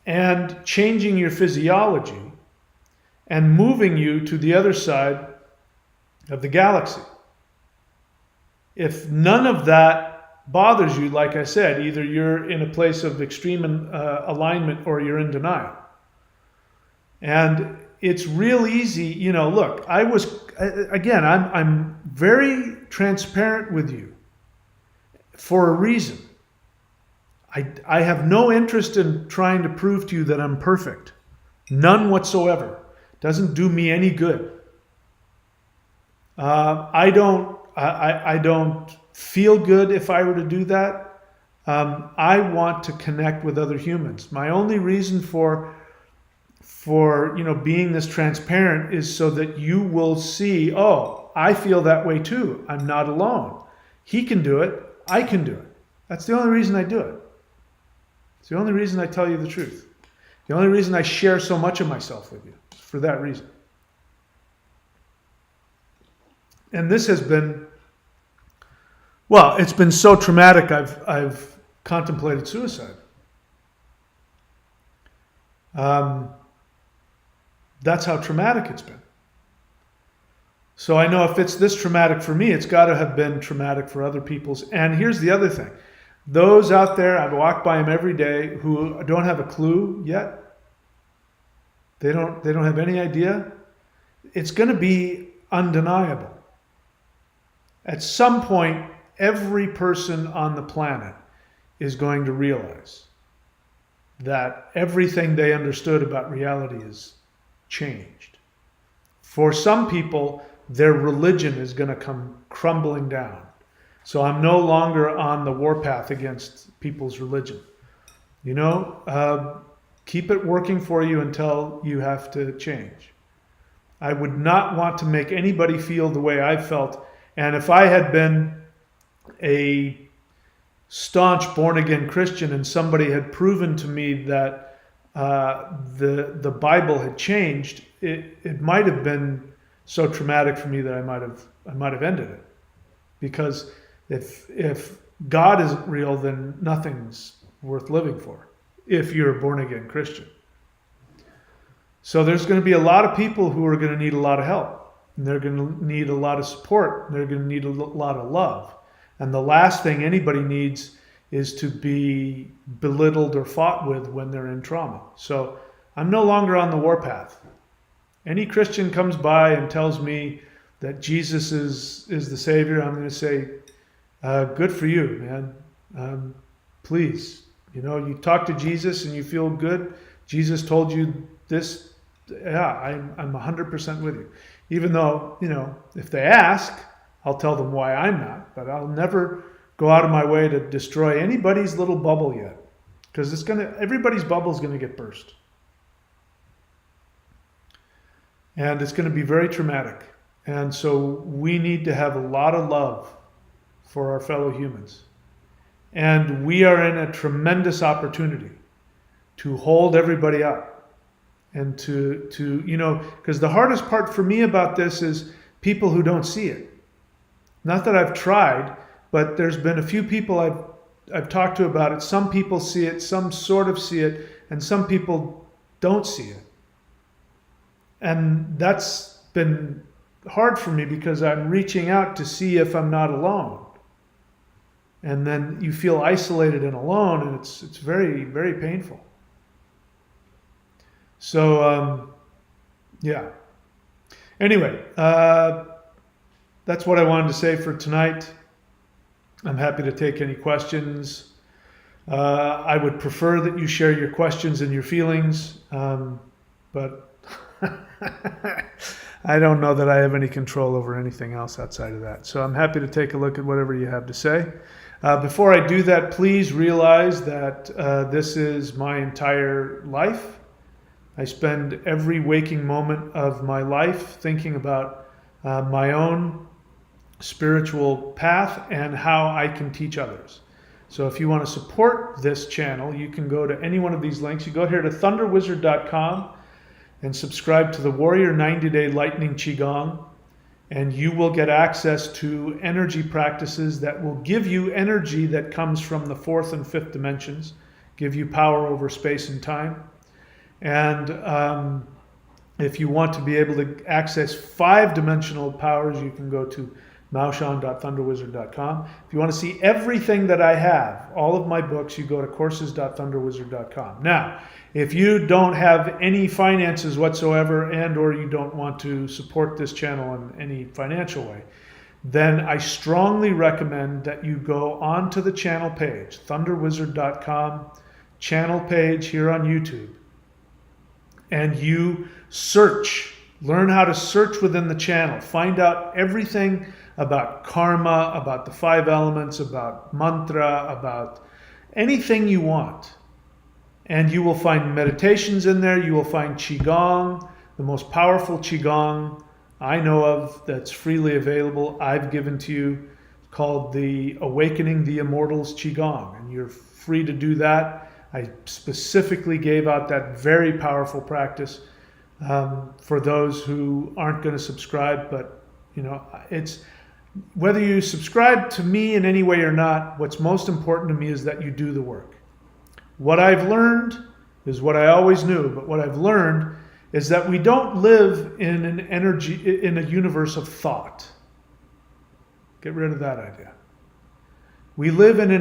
and changing your physiology and moving you to the other side of the galaxy. If none of that bothers you, like I said, either you're in a place of extreme alignment or you're in denial. And it's real easy, you know, look, I'm very transparent with you for a reason. I have no interest in trying to prove to you that I'm perfect. None whatsoever. Doesn't do me any good. I don't feel good if I were to do that. I want to connect with other humans. My only reason for you know, being this transparent is so that you will see, oh, I feel that way too. I'm not alone. He can do it. I can do it. That's the only reason I do it. It's the only reason I tell you the truth. The only reason I share so much of myself with you is for that reason. And this has been, well, it's been so traumatic, I've contemplated suicide. That's how traumatic it's been. So I know if it's this traumatic for me, it's got to have been traumatic for other people's. And here's the other thing. Those out there, I walk by them every day, who don't have a clue yet. They don't have any idea. It's going to be undeniable. At some point, every person on the planet is going to realize that everything they understood about reality is changed. For some people, their religion is going to come crumbling down. So I'm no longer on the warpath against people's religion. You know, keep it working for you until you have to change. I would not want to make anybody feel the way I felt. And if I had been a staunch born-again Christian and somebody had proven to me that the Bible had changed, it might have been so traumatic for me that I might have ended it. Because if God isn't real, then nothing's worth living for if you're a born-again Christian. So there's going to be a lot of people who are going to need a lot of help. And they're going to need a lot of support. And they're going to need a lot of love. And the last thing anybody needs is to be belittled or fought with when they're in trauma. So I'm no longer on the warpath. Any Christian comes by and tells me that Jesus is the Savior, I'm going to say, good for you, man. Please, you know, you talk to Jesus and you feel good. Jesus told you this. Yeah, I'm 100% with you. Even though, you know, if they ask, I'll tell them why I'm not. But I'll never go out of my way to destroy anybody's little bubble yet. Because everybody's bubble is going to get burst. And it's going to be very traumatic. And so we need to have a lot of love for our fellow humans. And we are in a tremendous opportunity to hold everybody up and to because the hardest part for me about this is people who don't see it. Not that I've tried, but there's been a few people I've talked to about it. Some people see it, some sort of see it, and some people don't see it. And that's been hard for me because I'm reaching out to see if I'm not alone. And then you feel isolated and alone, and it's very, very painful. So, yeah. Anyway, that's what I wanted to say for tonight. I'm happy to take any questions. I would prefer that you share your questions and your feelings, but I don't know that I have any control over anything else outside of that. So I'm happy to take a look at whatever you have to say. Before I do that, please realize that this is my entire life. I spend every waking moment of my life thinking about my own spiritual path and how I can teach others. So if you want to support this channel, you can go to any one of these links. You go here to thunderwizard.com and subscribe to the Warrior 90-Day Lightning Qigong, and you will get access to energy practices that will give you energy that comes from the fourth and fifth dimensions, give you power over space and time. And if you want to be able to access five-dimensional powers, you can go to maoshan.thunderwizard.com. If you want to see everything that I have, all of my books, you go to courses.thunderwizard.com. Now, if you don't have any finances whatsoever and or you don't want to support this channel in any financial way, then I strongly recommend that you go onto the channel page, thunderwizard.com, channel page here on YouTube, and you search. Learn how to search within the channel. Find out everything about karma, about the five elements, about mantra, about anything you want. And you will find meditations in there. You will find Qigong, the most powerful Qigong I know of that's freely available. I've given to you, called the Awakening the Immortals Qigong. And you're free to do that. I specifically gave out that very powerful practice for those who aren't going to subscribe. But, it's whether you subscribe to me in any way or not, what's most important to me is that you do the work. What I've learned is what I always knew, but what I've learned is that we don't live in in a universe of thought. Get rid of that idea. We live in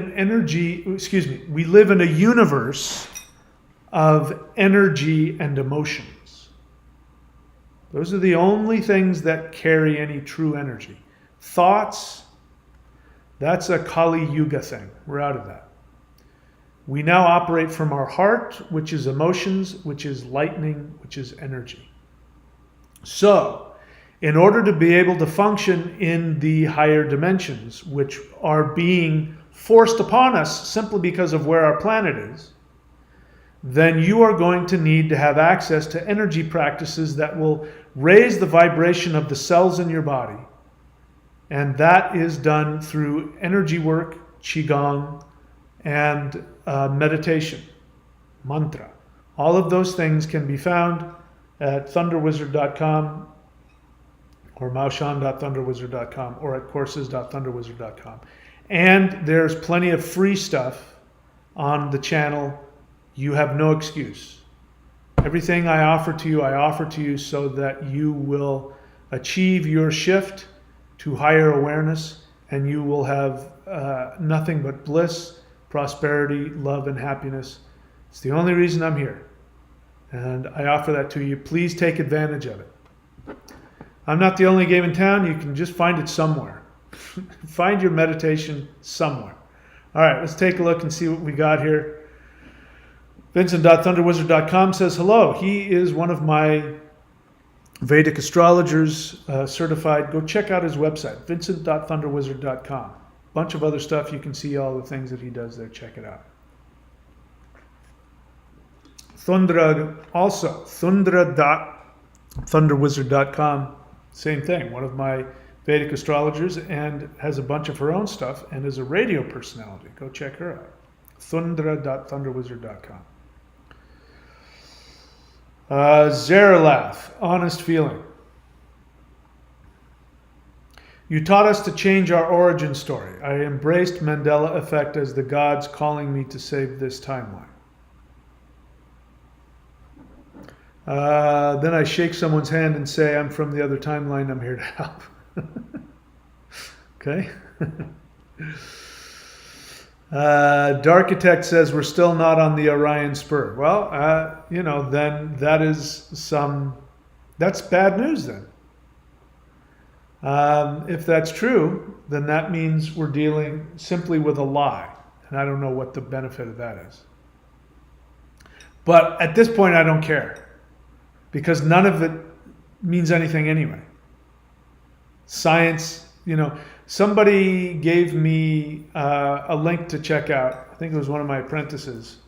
we live in a universe of energy and emotions. Those are the only things that carry any true energy. Thoughts, that's a Kali Yuga thing. We're out of that. We now operate from our heart, which is emotions, which is lightning, which is energy. So, in order to be able to function in the higher dimensions, which are being forced upon us simply because of where our planet is, then you are going to need to have access to energy practices that will raise the vibration of the cells in your body. And that is done through energy work, Qigong, and meditation, mantra. All of those things can be found at thunderwizard.com or maoshan.thunderwizard.com or at courses.thunderwizard.com. And there's plenty of free stuff on the channel. You have no excuse. Everything I offer to you so that you will achieve your shift to higher awareness, and you will have nothing but bliss, prosperity, love, and happiness. It's the only reason I'm here. And I offer that to you. Please take advantage of it. I'm not the only game in town. You can just find it somewhere. Find your meditation somewhere. All right, let's take a look and see what we got here. Vincent.thunderwizard.com says hello. He is one of my Vedic astrologers, certified. Go check out his website, vincent.thunderwizard.com. Bunch of other stuff. You can see all the things that he does there. Check it out. Thundra also, thundra.com thunderwizard.com, same thing. One of my Vedic astrologers, and has a bunch of her own stuff and is a radio personality. Go check her out. thundra.thunderwizard.com. Zarelath, honest feeling. You taught us to change our origin story. I embraced Mandela Effect as the gods calling me to save this timeline. Then I shake someone's hand and say, I'm from the other timeline, I'm here to help. Okay. Darkitect says we're still not on the Orion Spur. Well, then that's bad news then. If that's true, then that means we're dealing simply with a lie. And I don't know what the benefit of that is. But at this point, I don't care. Because none of it means anything anyway. Science, somebody gave me a link to check out. I think it was one of my apprentices.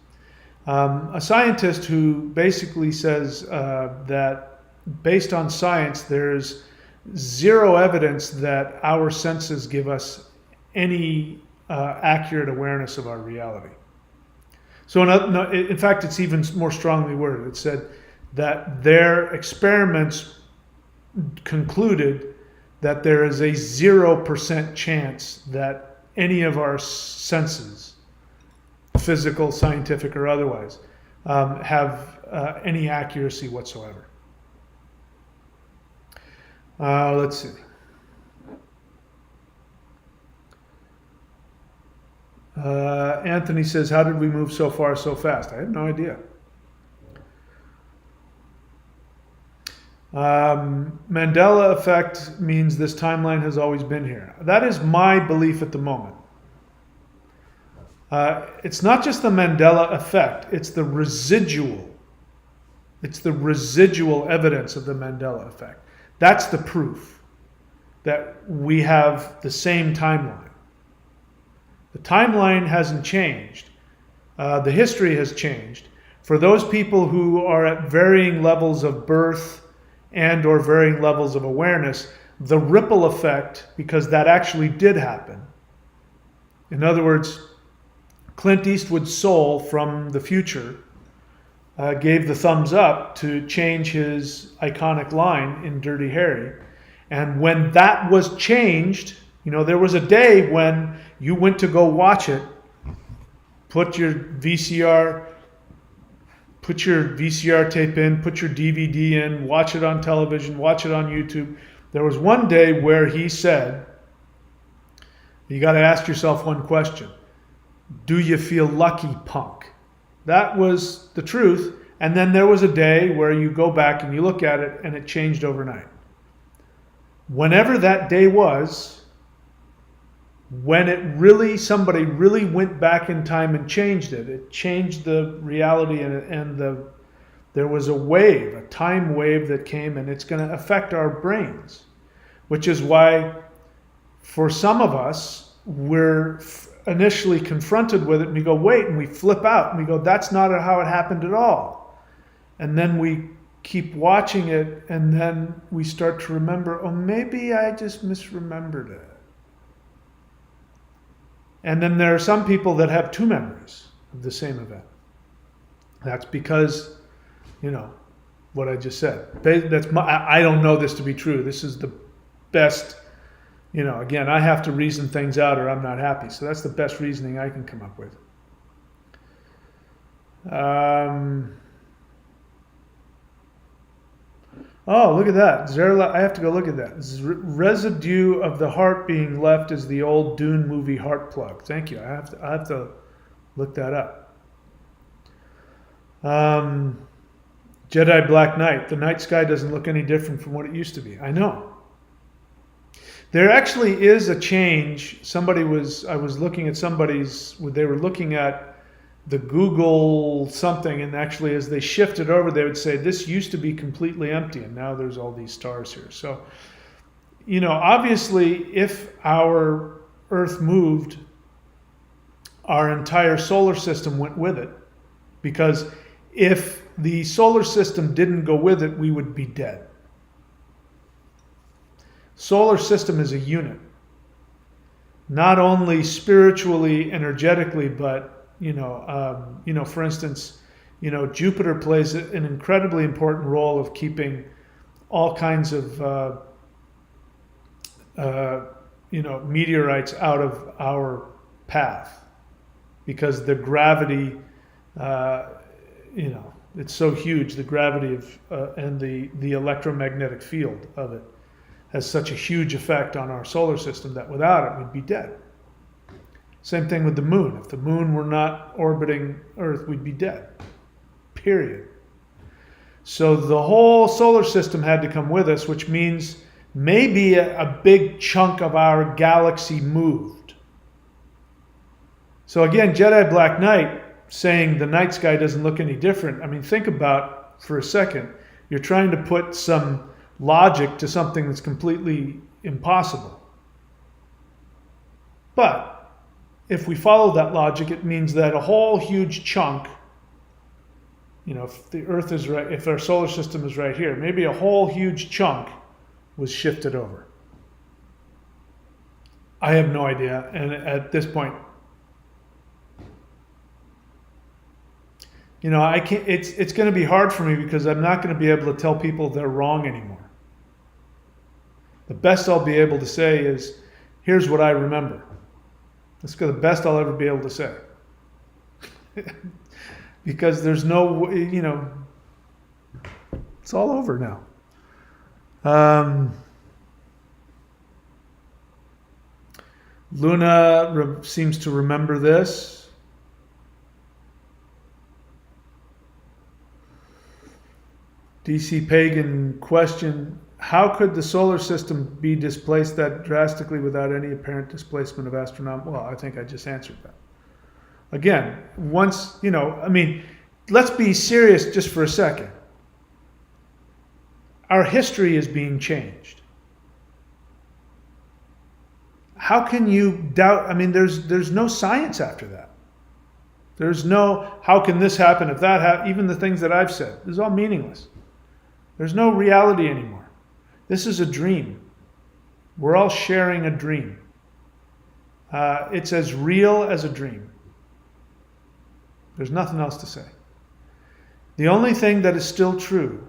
A scientist who basically says that based on science, there's zero evidence that our senses give us any accurate awareness of our reality. So in fact, it's even more strongly worded. It said that their experiments concluded that there is a 0% chance that any of our senses, physical, scientific, or otherwise, have any accuracy whatsoever. Let's see. Anthony says, how did we move so far so fast? I have no idea. Mandela Effect means this timeline has always been here. That is my belief at the moment. It's not just the Mandela Effect, it's the residual. It's the residual evidence of the Mandela Effect. That's the proof that we have the same timeline. The timeline hasn't changed. The history has changed. For those people who are at varying levels of birth and or varying levels of awareness, the ripple effect, because that actually did happen. In other words, Clint Eastwood's soul from the future gave the thumbs up to change his iconic line in Dirty Harry. And when that was changed, there was a day when you went to go watch it, put your VCR tape in, put your DVD in, watch it on television, watch it on YouTube. There was one day where he said, you got to ask yourself one question. Do you feel lucky, punk? That was the truth. And then there was a day where you go back and you look at it and it changed overnight. Whenever that day was, when somebody really went back in time and changed it, it changed the reality, and there was a time wave that came, and it's going to affect our brains, which is why for some of us, we're initially confronted with it and we go, wait, and we flip out and we go, that's not how it happened at all. And then we keep watching it and then we start to remember, oh, maybe I just misremembered it. And then there are some people that have two memories of the same event. That's because, what I just said. I don't know this to be true. This is the best, again, I have to reason things out or I'm not happy. So that's the best reasoning I can come up with. Oh, look at that. I have to go look at that. Residue of the heart being left is the old Dune movie heart plug. Thank you. I have to look that up. Jedi Black Knight. The night sky doesn't look any different from what it used to be. I know. There actually is a change. I was looking at they were looking at the Google something, and actually as they shifted over, they would say, this used to be completely empty, and now there's all these stars here. So, obviously, if our Earth moved, our entire solar system went with it, because if the solar system didn't go with it, we would be dead. Solar system is a unit, not only spiritually, energetically, but for instance, Jupiter plays an incredibly important role of keeping all kinds of meteorites out of our path, because the gravity, it's so huge. The gravity of and the electromagnetic field of it has such a huge effect on our solar system that without it, we'd be dead. Same thing with the moon. If the moon were not orbiting Earth, we'd be dead. Period. So the whole solar system had to come with us, which means maybe a big chunk of our galaxy moved. So again, Jedi Black Knight saying the night sky doesn't look any different. I mean, think about for a second, you're trying to put some logic to something that's completely impossible. But if we follow that logic, it means that a whole huge chunk, if the Earth is right, if our solar system is right here, maybe a whole huge chunk was shifted over. I have no idea, and at this point, I can't. It's going to be hard for me because I'm not going to be able to tell people they're wrong anymore. The best I'll be able to say is, here's what I remember. That's the best I'll ever be able to say. Because there's no, it's all over now. Luna seems to remember this. DC Pagan question, how could the solar system be displaced that drastically without any apparent displacement of astronomical? Well, I think I just answered that. Again, once, let's be serious just for a second. Our history is being changed. How can you doubt? There's no science after that. There's no, how can this happen if that happens? Even the things that I've said, this is all meaningless. There's no reality anymore. This is a dream. We're all sharing a dream. It's as real as a dream. There's nothing else to say. The only thing that is still true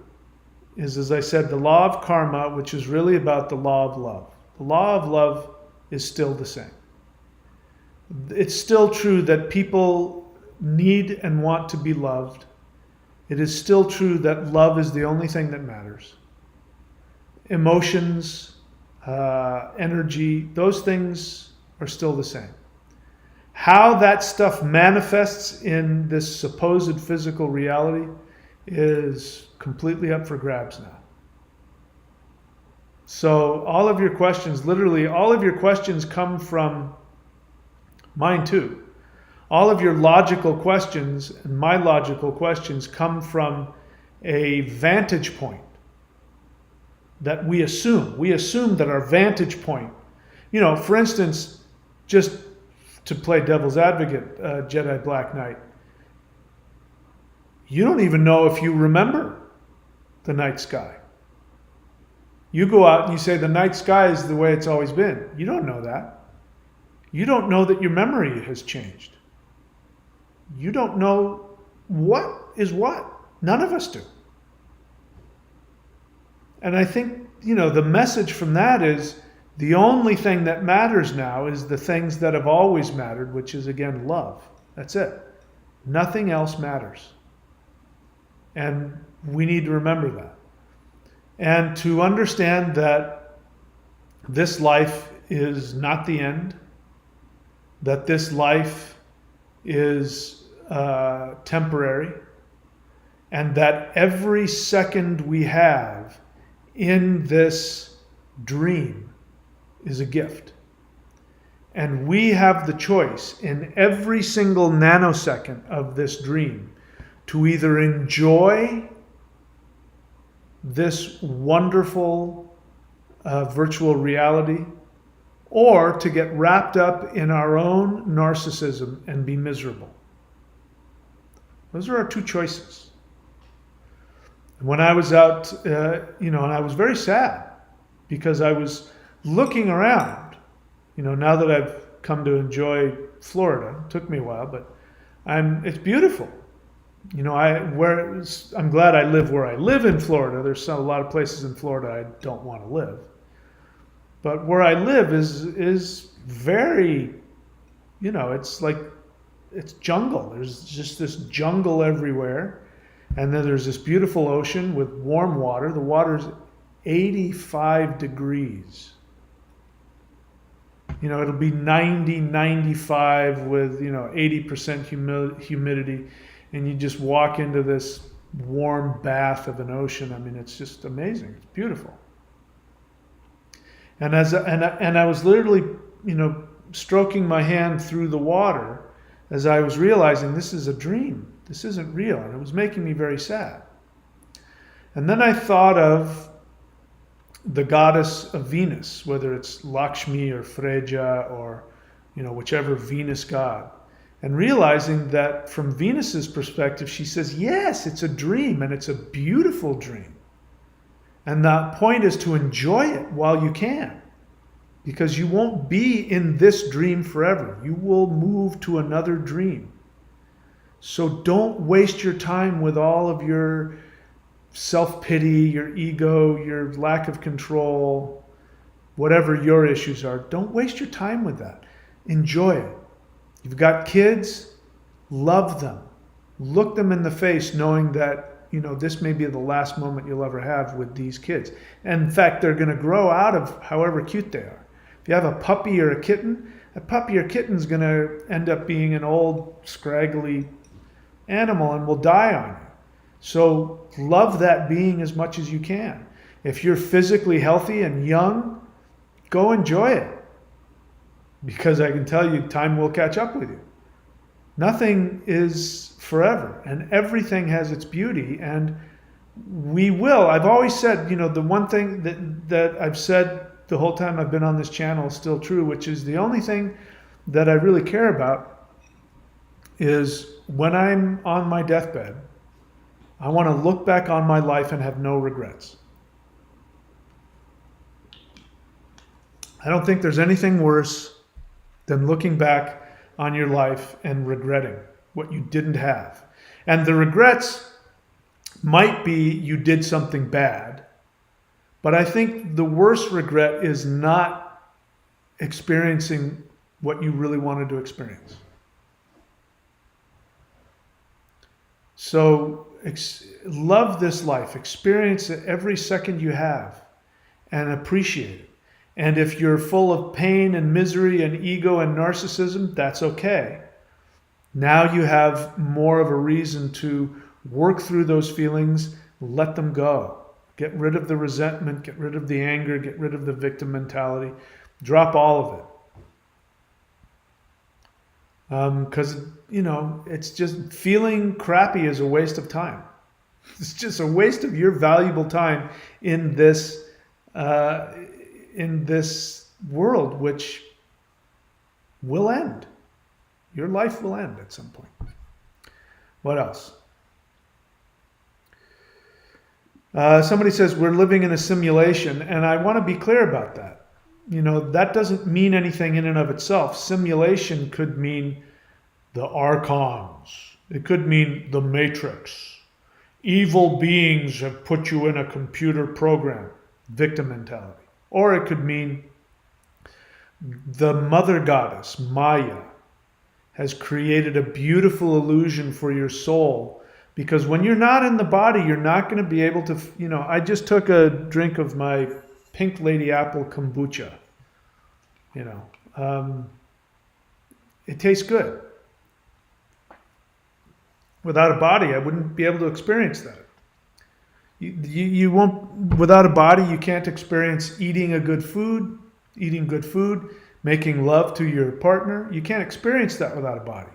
is, as I said, the law of karma, which is really about the law of love. The law of love is still the same. It's still true that people need and want to be loved. It is still true that love is the only thing that matters. Emotions, energy, those things are still the same. How that stuff manifests in this supposed physical reality is completely up for grabs now. So all of your questions, literally all of your questions come from mine too. All of your logical questions and my logical questions come from a vantage point that we assume. We assume that our vantage point, for instance, just to play devil's advocate, Jedi Black Knight, you don't even know if you remember the night sky. You go out and you say the night sky is the way it's always been. You don't know that. You don't know that your memory has changed. You don't know what is what. None of us do. And I think, the message from that is the only thing that matters now is the things that have always mattered, which is, again, love. That's it. Nothing else matters. And we need to remember that. And to understand that this life is not the end, that this life is temporary, and that every second we have in this dream is a gift. And we have the choice in every single nanosecond of this dream to either enjoy this wonderful virtual reality, or to get wrapped up in our own narcissism and be miserable. Those are our two choices. When I was out, and I was very sad because I was looking around, now that I've come to enjoy Florida, it took me a while, but it's beautiful. I'm glad I live where I live in Florida. There's a lot of places in Florida I don't want to live. But where I live is very, it's jungle. There's just this jungle everywhere. And then there's this beautiful ocean with warm water. The water's 85 degrees. It'll be 90, 95 with, 80% humidity. And you just walk into this warm bath of an ocean. I mean, it's just amazing. It's beautiful. And I was literally, stroking my hand through the water as I was realizing this is a dream. This isn't real. And it was making me very sad. And then I thought of the goddess of Venus, whether it's Lakshmi or Freya or, whichever Venus god. And realizing that from Venus's perspective, she says, yes, it's a dream and it's a beautiful dream. And the point is to enjoy it while you can, because you won't be in this dream forever. You will move to another dream. So don't waste your time with all of your self-pity, your ego, your lack of control, whatever your issues are. Don't waste your time with that. Enjoy it. You've got kids, love them. Look them in the face knowing that, this may be the last moment you'll ever have with these kids. And in fact, they're going to grow out of however cute they are. If you have a puppy or a kitten, a puppy or kitten's going to end up being an old, scraggly animal and will die on you. So love that being as much as you can. If you're physically healthy and young, go enjoy it. Because I can tell you, time will catch up with you. Nothing is forever, and everything has its beauty, and we will. I've always said, the one thing that I've said the whole time I've been on this channel is still true, which is the only thing that I really care about is when I'm on my deathbed, I want to look back on my life and have no regrets. I don't think there's anything worse than looking back on your life and regretting what you didn't have. And the regrets might be you did something bad, but I think the worst regret is not experiencing what you really wanted to experience. So love this life, experience it every second you have, and appreciate it. And if you're full of pain and misery and ego and narcissism, that's okay. Now you have more of a reason to work through those feelings, let them go. Get rid of the resentment, get rid of the anger, get rid of the victim mentality. Drop all of it. Because, it's just feeling crappy is a waste of time. It's just a waste of your valuable time in this world, which will end. Your life will end at some point. What else? Somebody says we're living in a simulation, and I want to be clear about that. That doesn't mean anything in and of itself. Simulation could mean the archons. It could mean the matrix. Evil beings have put you in a computer program. Victim mentality. Or it could mean the mother goddess, Maya, has created a beautiful illusion for your soul. Because when you're not in the body, you're not going to be able to, I just took a drink of my Pink Lady Apple kombucha. It tastes good. Without a body, I wouldn't be able to experience that. You won't, without a body, you can't experience eating good food, making love to your partner. You can't experience that without a body.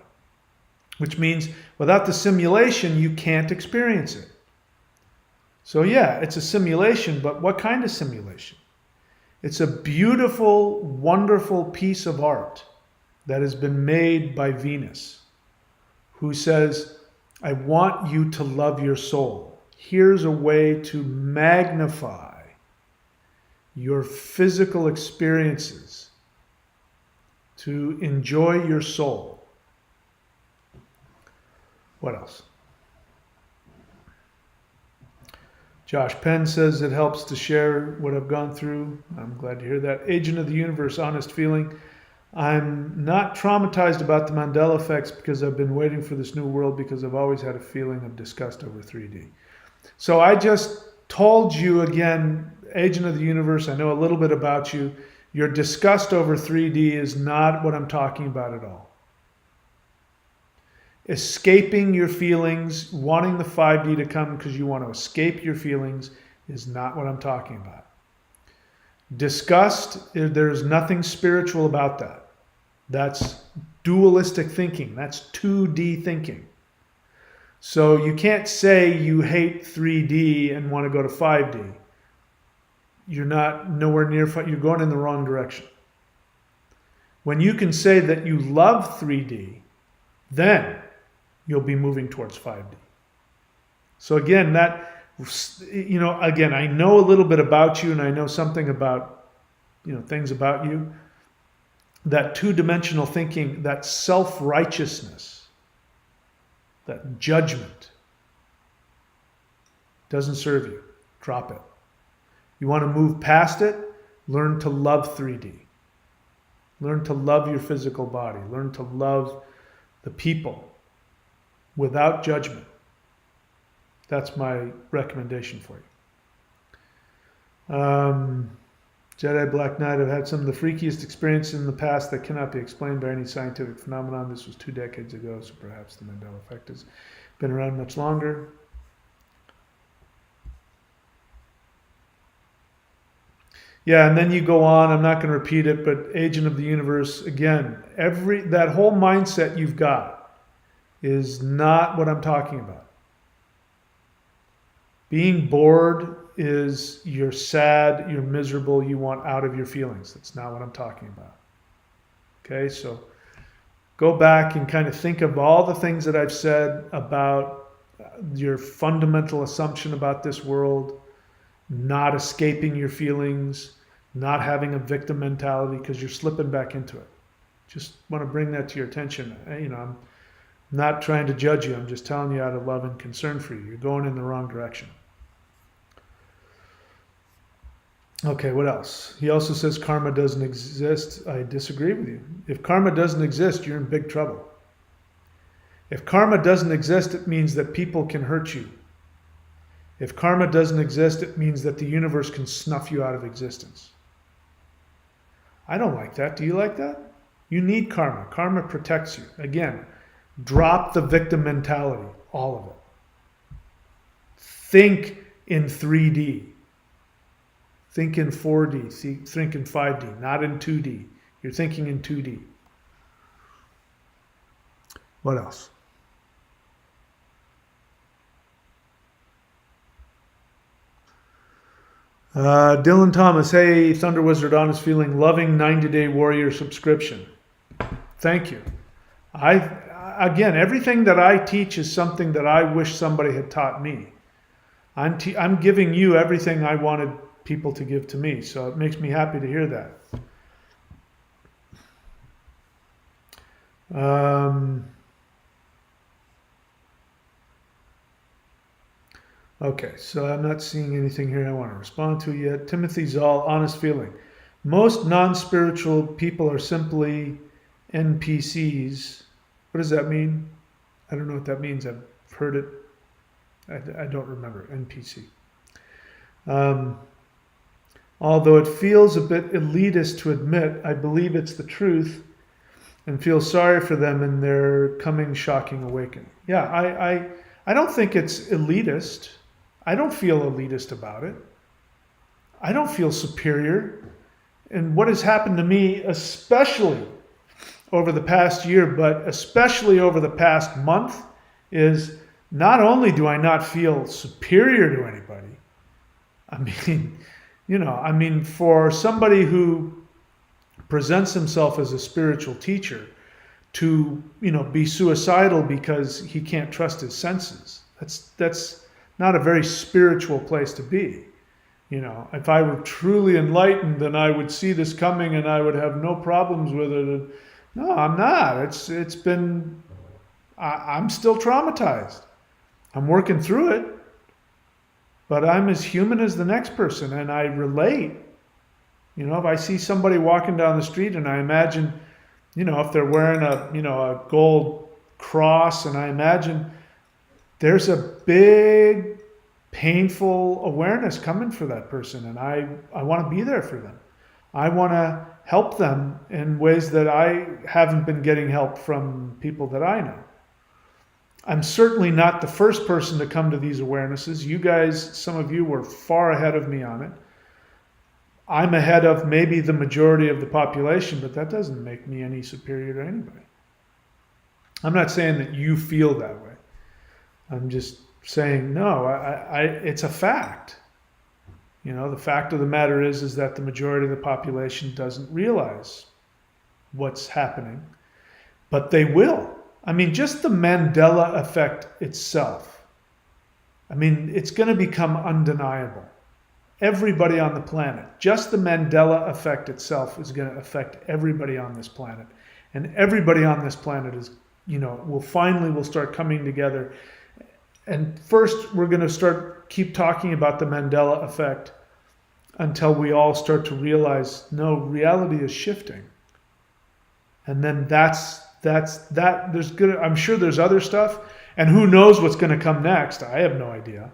Which means without the simulation, you can't experience it. So yeah, it's a simulation, but what kind of simulation? It's a beautiful, wonderful piece of art that has been made by Venus, who says, I want you to love your soul. Here's a way to magnify your physical experiences, to enjoy your soul. What else? Josh Penn says it helps to share what I've gone through. I'm glad to hear that. Agent of the Universe, honest feeling. I'm not traumatized about the Mandela effects because I've been waiting for this new world because I've always had a feeling of disgust over 3D. So I just told you again, Agent of the Universe, I know a little bit about you. Your disgust over 3D is not what I'm talking about at all. Escaping your feelings, wanting the 5D to come because you want to escape your feelings is not what I'm talking about. Disgust, there's nothing spiritual about that. That's dualistic thinking. That's 2D thinking. So you can't say you hate 3D and want to go to 5D. You're not nowhere near, you're going in the wrong direction. When you can say that you love 3D, then you'll be moving towards 5D. So again, again, I know a little bit about you and I know something about, things about you. That two-dimensional thinking, that self-righteousness, that judgment doesn't serve you. Drop it. You want to move past it? Learn to love 3D. Learn to love your physical body. Learn to love the people without judgment. That's my recommendation for you. Jedi Black Knight, I've had some of the freakiest experiences in the past that cannot be explained by any scientific phenomenon. This was 2 decades ago, so perhaps the Mandela Effect has been around much longer. Yeah, and then you go on, I'm not going to repeat it, but Agent of the Universe, again, that whole mindset you've got is not what I'm talking about. Being bored is you're sad, you're miserable, you want out of your feelings. That's not what I'm talking about. Okay, so go back and kind of think of all the things that I've said about your fundamental assumption about this world, not escaping your feelings, not having a victim mentality because you're slipping back into it. Just want to bring that to your attention. I'm not trying to judge you. I'm just telling you out of love and concern for you. You're going in the wrong direction. Okay, what else? He also says karma doesn't exist. I disagree with you. If karma doesn't exist, you're in big trouble. If karma doesn't exist, it means that people can hurt you. If karma doesn't exist, it means that the universe can snuff you out of existence. I don't like that. Do you like that? You need karma. Karma protects you. Again, drop the victim mentality, all of it. Think in 3D. Think in 4D, think in 5D, not in 2D. You're thinking in 2D. What else? Dylan Thomas, hey, Thunder Wizard, honest feeling, loving 90-day warrior subscription. Thank you. Again, everything that I teach is something that I wish somebody had taught me. I'm giving you everything I wanted people to give to me, so it makes me happy to hear that. Okay, so I'm not seeing anything here I want to respond to yet. Timothy Zoll, honest feeling. Most non-spiritual people are simply NPCs. What does that mean? I don't know what that means. I've heard it. I don't remember. NPC. Although it feels a bit elitist to admit, I believe it's the truth and feel sorry for them in their coming shocking awakening. Yeah, I don't think it's elitist. I don't feel elitist about it. I don't feel superior. And what has happened to me, especially over the past year, but especially over the past month, is not only do I not feel superior to anybody, for somebody who presents himself as a spiritual teacher to, be suicidal because he can't trust his senses, that's not a very spiritual place to be. You know, if I were truly enlightened, then I would see this coming and I would have no problems with it. No, I'm not. It's been, I'm still traumatized. I'm working through it, but I'm as human as the next person, and I relate. You know, if I see somebody walking down the street and I imagine, you know, if they're wearing a gold cross, and I imagine there's a big painful awareness coming for that person, and I want to be there for them. I want to help them in ways that I haven't been getting help from people that I know. I'm certainly not the first person to come to these awarenesses. You guys, some of you were far ahead of me on it. I'm ahead of maybe the majority of the population, but that doesn't make me any superior to anybody. I'm not saying that you feel that way. I'm just saying, no, it's a fact. You know, the fact of the matter is that the majority of the population doesn't realize what's happening, but they will. I mean, just the Mandela Effect itself. I mean, it's going to become undeniable. Everybody on the planet, just the Mandela Effect itself is going to affect everybody on this planet. And everybody on this planet is, you know, will start coming together. And first, we're going to keep talking about the Mandela Effect until we all start to realize, no, reality is shifting. And then that's that. I'm sure there's other stuff, and who knows what's going to come next. I have no idea.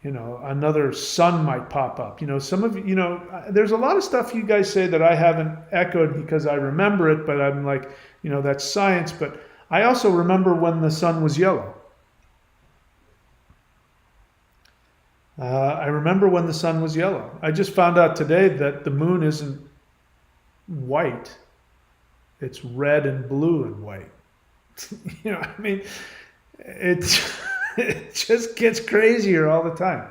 You know, another sun might pop up. You know, some of you know, there's a lot of stuff you guys say that I haven't echoed because I remember it, but I'm like, you know, that's science. But I also remember when the sun was yellow. I remember when the sun was yellow. I just found out today that the moon isn't white. It's red and blue and white. You know, I mean, it just gets crazier all the time.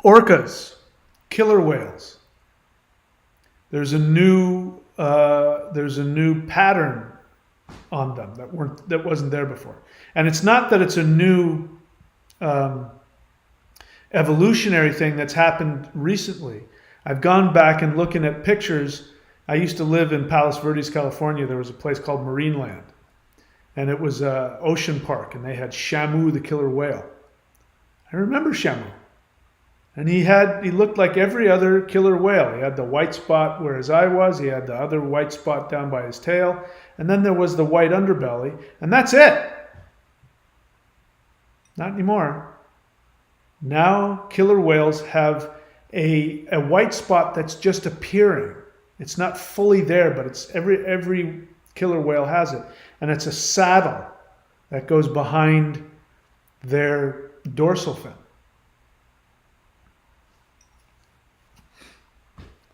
Orcas, killer whales. There's a new pattern on them that wasn't there before. And it's not that it's a new evolutionary thing that's happened recently. I've gone back and looking at pictures. I used to live in Palos Verdes, California. There was a place called Marineland, and it was an ocean park, and they had Shamu, the killer whale. I remember Shamu. And he looked like every other killer whale. He had the white spot where his eye was. He had the other white spot down by his tail. And then there was the white underbelly. And that's it. Not anymore. Now killer whales have a white spot that's just appearing. It's not fully there, but it's every killer whale has it. And it's a saddle that goes behind their dorsal fin.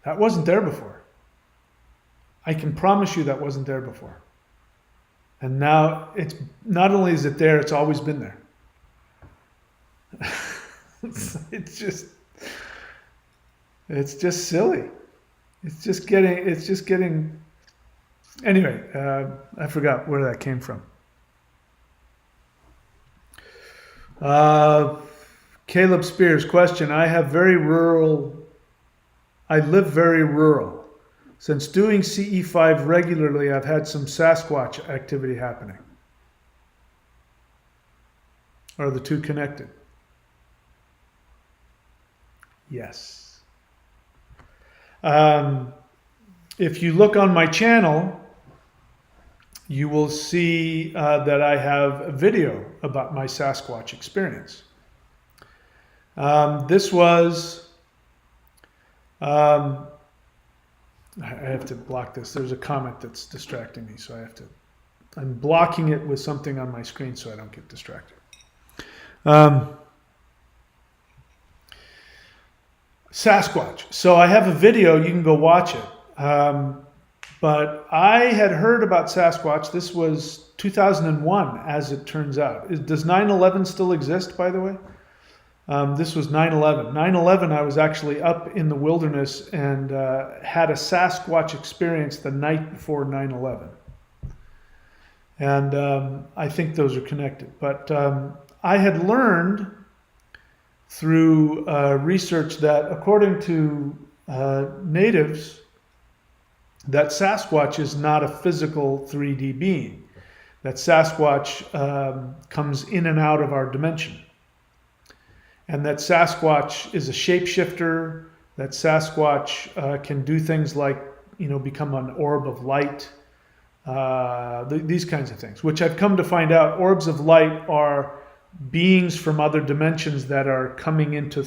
That wasn't there before. I can promise you that wasn't there before. And now it's not only is it there, it's always been there. It's just silly. It's just getting anyway, I forgot where that came from. Caleb Spears question. I live very rural. Since doing CE5 regularly, I've had some Sasquatch activity happening. Are the two connected? Yes. If you look on my channel, you will see that I have a video about my Sasquatch experience. This was... I have to block this. There's a comment that's distracting me, so I'm blocking it with something on my screen so I don't get distracted. Sasquatch. So I have a video, you can go watch it. But I had heard about Sasquatch. This was 2001, as it turns out. Does 9/11 still exist, by the way? This was 9/11. 9/11, I was actually up in the wilderness and had a Sasquatch experience the night before 9/11. And I think those are connected. But I had learned through research that according to natives, that Sasquatch is not a physical 3D being. That Sasquatch comes in and out of our dimension. And that Sasquatch is a shapeshifter, that Sasquatch can do things like, become an orb of light, these kinds of things, which I've come to find out orbs of light are beings from other dimensions that are coming into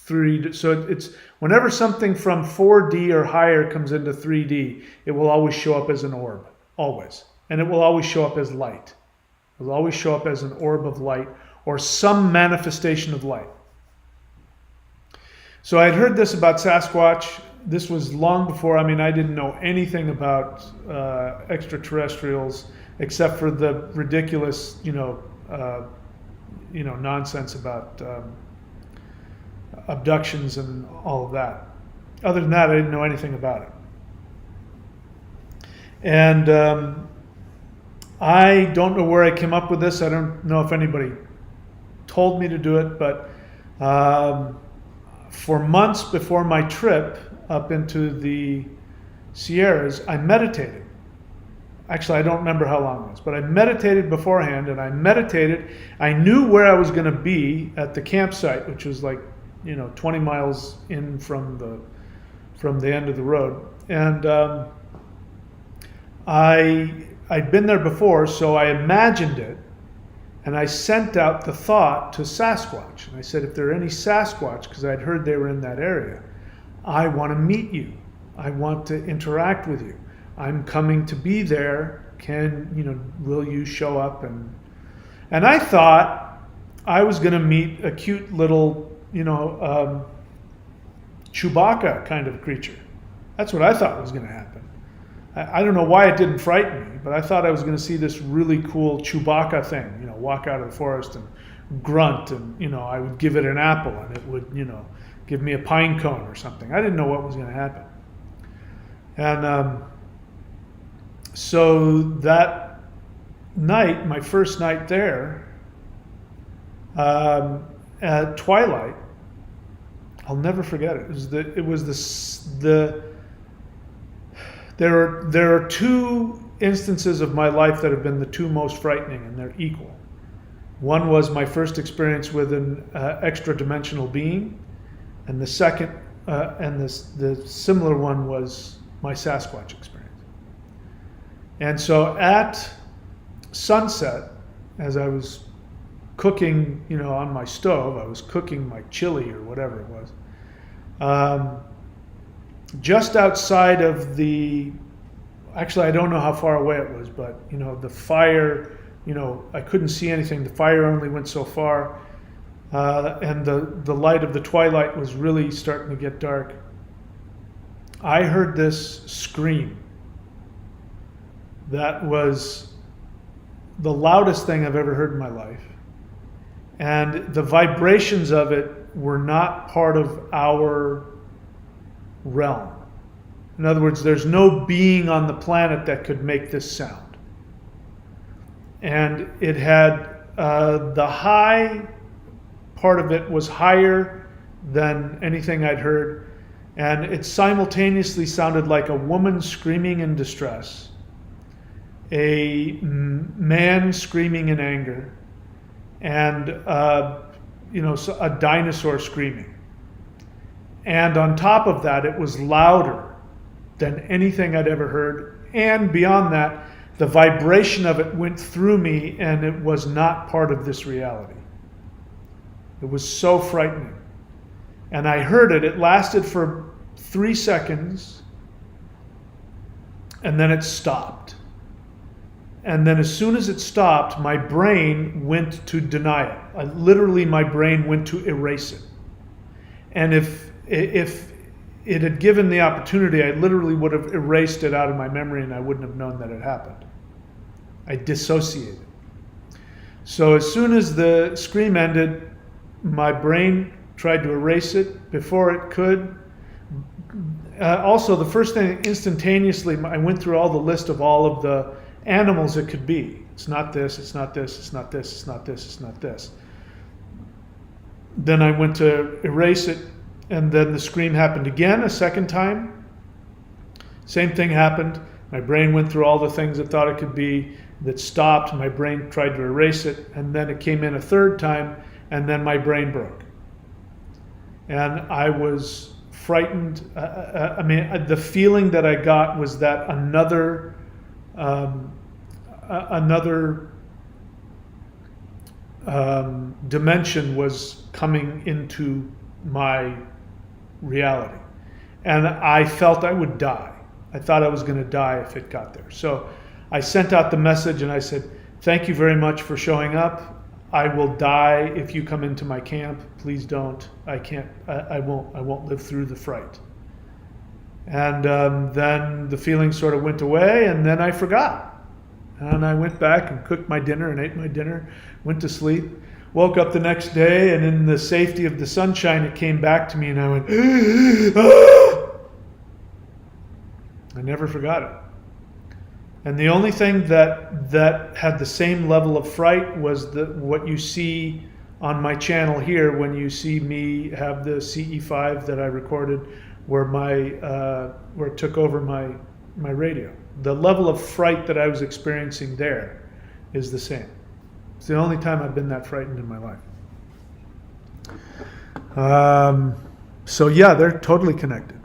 3D. So it's whenever something from 4D or higher comes into 3D, it will always show up as an orb, always. And it will always show up as light. It will always show up as an orb of light or some manifestation of light. So I had heard this about Sasquatch. This was long before, I didn't know anything about extraterrestrials except for the ridiculous, nonsense about abductions and all of that. Other than that, I didn't know anything about it. And I don't know where I came up with this. I don't know if anybody told me to do it, but for months before my trip up into the Sierras, I meditated. Actually, I don't remember how long it was, but I meditated beforehand, and I knew where I was going to be at the campsite, which was like, 20 miles in from the end of the road. And I'd been there before, so I imagined it, and I sent out the thought to Sasquatch. And I said, if there are any Sasquatch, because I'd heard they were in that area, I want to meet you. I want to interact with you. I'm coming to be there. Will you show up? And I thought I was going to meet a cute little, Chewbacca kind of creature. That's what I thought was going to happen. I don't know why it didn't frighten me, but I thought I was going to see this really cool Chewbacca thing, walk out of the forest and grunt, and, I would give it an apple and it would, give me a pine cone or something. I didn't know what was going to happen. And so that night, my first night there, at twilight, I'll never forget it. There are two instances of my life that have been the two most frightening, and they're equal. One was my first experience with an extra-dimensional being, and the second, the similar one was my Sasquatch experience. And so at sunset, as I was cooking, on my stove, I was cooking my chili or whatever it was. Just outside of actually I don't know how far away it was, but the fire, I couldn't see anything. The fire only went so far, and the light of the twilight was really starting to get dark. I heard this scream that was the loudest thing I've ever heard in my life. And the vibrations of it were not part of our realm. In other words, there's no being on the planet that could make this sound. And it had, the high part of it was higher than anything I'd heard. And it simultaneously sounded like a woman screaming in distress, a man screaming in anger, and a dinosaur screaming. And on top of that, it was louder than anything I'd ever heard. And beyond that, the vibration of it went through me, and it was not part of this reality. It was so frightening. And I heard it. It lasted for 3 seconds, and then it stopped. And then as soon as it stopped, my brain went to deny it. Literally, my brain went to erase it. And if it had given the opportunity, I literally would have erased it out of my memory, and I wouldn't have known that it happened. I dissociated. So as soon as the scream ended, my brain tried to erase it before it could. Also, the first thing, instantaneously, I went through all the list of all of the animals it could be. It's not this, it's not this, it's not this, it's not this, it's not this. Then I went to erase it, and then the scream happened again a second time. Same thing happened. My brain went through all the things it thought it could be, that stopped. My brain tried to erase it, and then it came in a third time, and then my brain broke. And I was frightened. The feeling that I got was that another dimension was coming into my reality. And I felt I would die. I thought I was going to die if it got there. So I sent out the message and I said, thank you very much for showing up. I will die if you come into my camp. Please don't. I can't. I won't live through the fright. And then the feeling sort of went away, and then I forgot. And I went back and cooked my dinner and ate my dinner, went to sleep, woke up the next day, and in the safety of the sunshine, it came back to me, and I went, ah! I never forgot it. And the only thing that had the same level of fright was what you see on my channel here when you see me have the CE5 that I recorded where where it took over my radio. The level of fright that I was experiencing there is the same. It's the only time I've been that frightened in my life. So yeah, they're totally connected.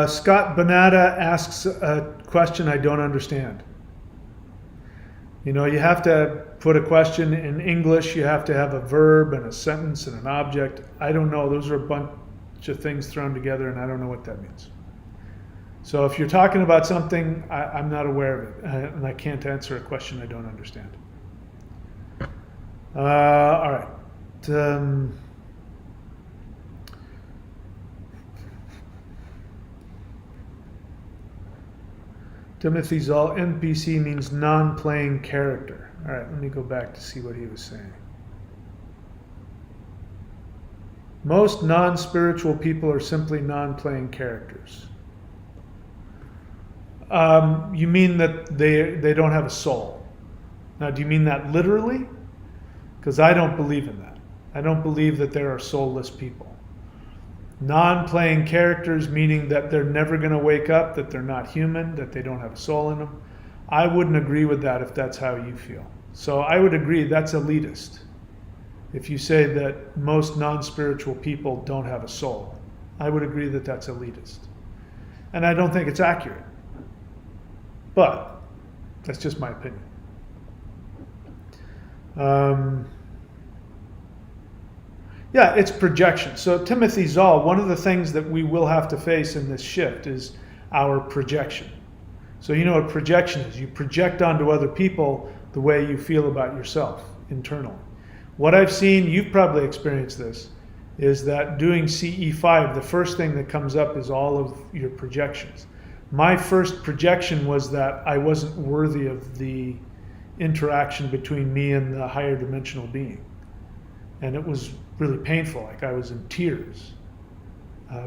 Scott Bonata asks a question I don't understand. You know, you have to put a question in English, you have to have a verb and a sentence and an object. I don't know, those are a bunch of things thrown together and I don't know what that means. So if you're talking about something, I'm not aware of it, and I can't answer a question I don't understand. All right. Timothy Zoll, NPC means non-playing character. All right, let me go back to see what he was saying. Most non-spiritual people are simply non-playing characters. You mean that they don't have a soul? Now, do you mean that literally? Because I don't believe in that. I don't believe that there are soulless people. Non-playing characters, meaning that they're never going to wake up, that they're not human, that they don't have a soul in them. I wouldn't agree with that if that's how you feel. So I would agree that's elitist. If you say that most non-spiritual people don't have a soul, I would agree that that's elitist. And I don't think it's accurate. But that's just my opinion. Yeah, it's projection. So Timothy Zoll, one of the things that we will have to face in this shift is our projection. So you know what projection is. You project onto other people the way you feel about yourself internally. What I've seen, you've probably experienced this, is that doing CE5, the first thing that comes up is all of your projections. My first projection was that I wasn't worthy of the interaction between me and the higher dimensional being. And it was really painful, like I was in tears,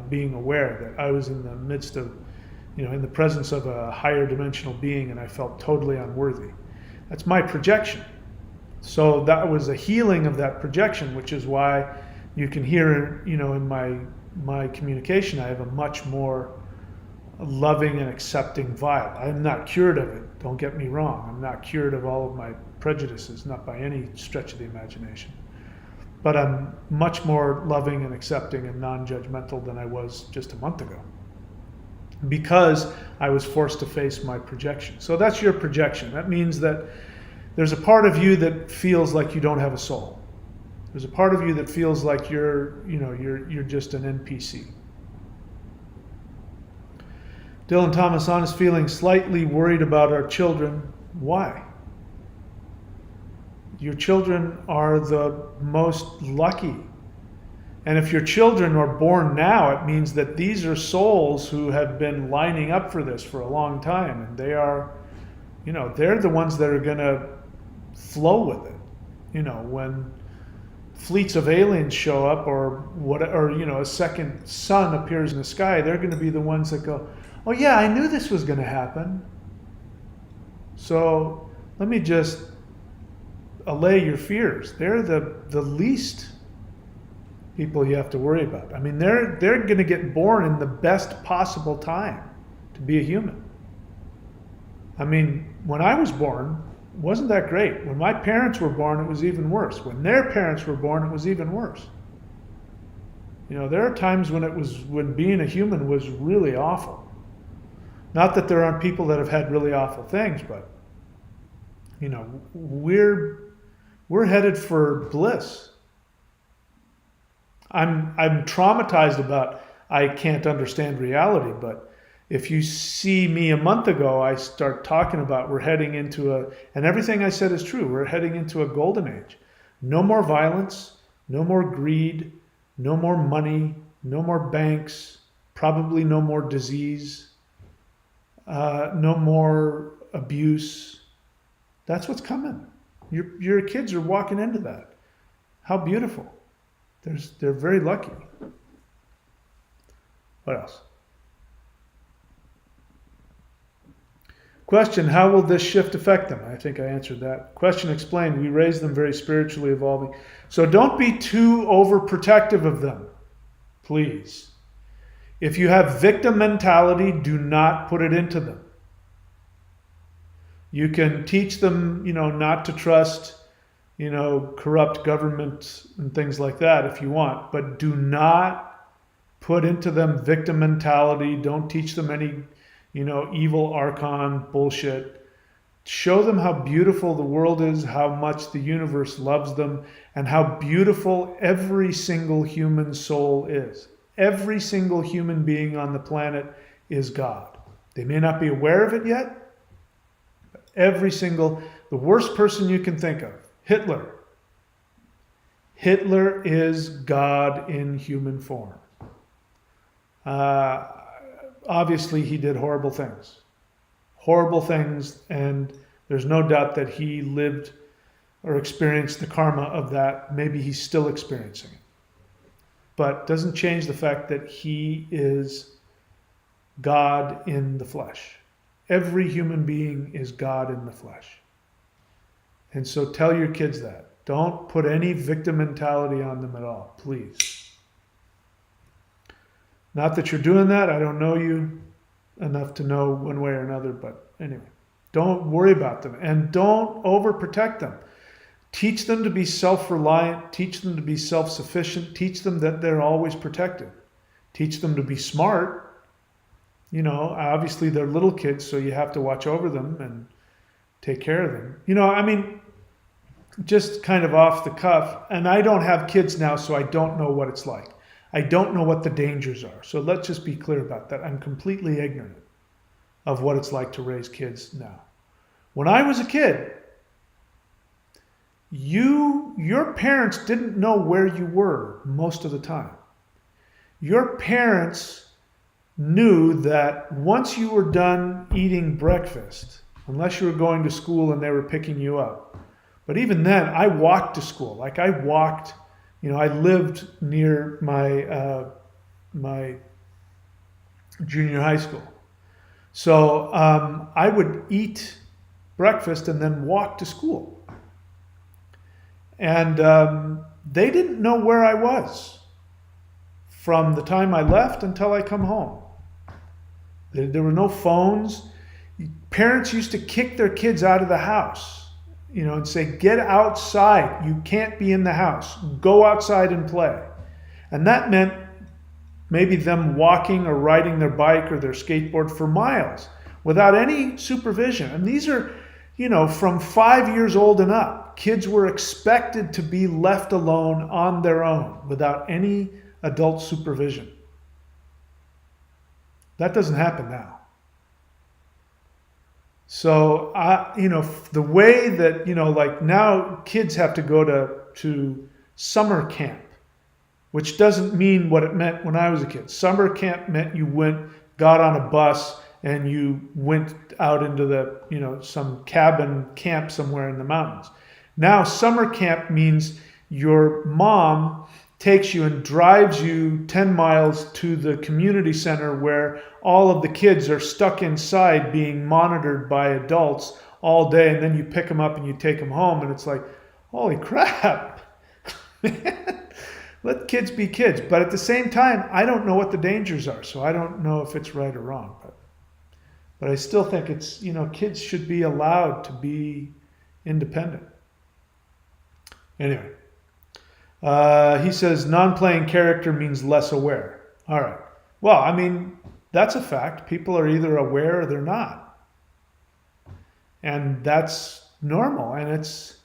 being aware that I was in the midst of, in the presence of a higher dimensional being, and I felt totally unworthy. That's my projection. So that was a healing of that projection, which is why you can hear, in my communication, I have a much more loving and accepting vibe. I'm not cured of it, don't get me wrong. I'm not cured of all of my prejudices, not by any stretch of the imagination. But I'm much more loving and accepting and non-judgmental than I was just a month ago, because I was forced to face my projection. So that's your projection. That means that there's a part of you that feels like you don't have a soul. There's a part of you that feels like you're just an NPC. Dylan Thomas on is feeling slightly worried about our children. Why? Your children are the most lucky. And if your children are born now, it means that these are souls who have been lining up for this for a long time. And they are, they're the ones that are going to flow with it. When fleets of aliens show up or a second sun appears in the sky, they're going to be the ones that go, Oh yeah, I knew this was going to happen. So let me just allay your fears. They're the least people you have to worry about. I mean, they're going to get born in the best possible time to be a human. I mean, when I was born, it wasn't that great. When my parents were born, it was even worse. When their parents were born, it was even worse. You know, there are times when being a human was really awful. Not that there aren't people that have had really awful things, but you know, we're headed for bliss. I'm traumatized about I can't understand reality, but if you see me a month ago, I start talking about we're heading into and everything I said is true. We're heading into a golden age. No more violence, no more greed, no more money, no more banks, probably no more disease, no more abuse. That's what's coming. Your kids are walking into that. How beautiful. They're very lucky. What else? Question, how will this shift affect them? I think I answered that. Question explained, we raise them very spiritually evolving. So don't be too overprotective of them, please. If you have victim mentality, do not put it into them. You can teach them, you know, not to trust, you know, corrupt government and things like that if you want, but do not put into them victim mentality. Don't teach them any, you know, evil archon bullshit. Show them how beautiful the world is, how much the universe loves them, and how beautiful every single human soul is. Every single human being on the planet is God. They may not be aware of it yet. The worst person you can think of, Hitler. Hitler is God in human form. Obviously, he did horrible things, and there's no doubt that he lived or experienced the karma of that. Maybe he's still experiencing it. But doesn't change the fact that he is God in the flesh. Every human being is God in the flesh. And so tell your kids that. Don't put any victim mentality on them at all, please. Not that you're doing that. I don't know you enough to know one way or another, but anyway. Don't worry about them and don't overprotect them. Teach them to be self-reliant. Teach them to be self-sufficient. Teach them that they're always protected. Teach them to be smart. You know, obviously they're little kids, so you have to watch over them and take care of them. You know, I mean, just kind of off the cuff, and I don't have kids now, so I don't know what it's like. I don't know what the dangers are. So let's just be clear about that. I'm completely ignorant of what it's like to raise kids now. When I was a kid, your parents didn't know where you were most of the time. Your parents knew that once you were done eating breakfast, unless you were going to school and they were picking you up. But even then, I walked to school. Like I walked, you know, I lived near my junior high school. So I would eat breakfast and then walk to school. And they didn't know where I was from the time I left until I come home. There were no phones. Parents used to kick their kids out of the house, you know, and say, get outside. You can't be in the house. Go outside and play. And that meant maybe them walking or riding their bike or their skateboard for miles without any supervision. And these are, you know, from 5 years old and up. Kids were expected to be left alone on their own without any adult supervision. That doesn't happen now. So, you know, the way that, you know, like now kids have to go to summer camp, which doesn't mean what it meant when I was a kid. Summer camp meant you got on a bus and you went out into the, you know, some cabin camp somewhere in the mountains. Now, summer camp means your mom takes you and drives you 10 miles to the community center where all of the kids are stuck inside being monitored by adults all day, and then you pick them up and you take them home, and it's like, holy crap. Let kids be kids. But at the same time, I don't know what the dangers are, so I don't know if it's right or wrong. But I still think it's, kids should be allowed to be independent. Anyway, he says non-playing character means less aware. All right. Well, I mean, that's a fact. People are either aware or they're not. And that's normal. And it's,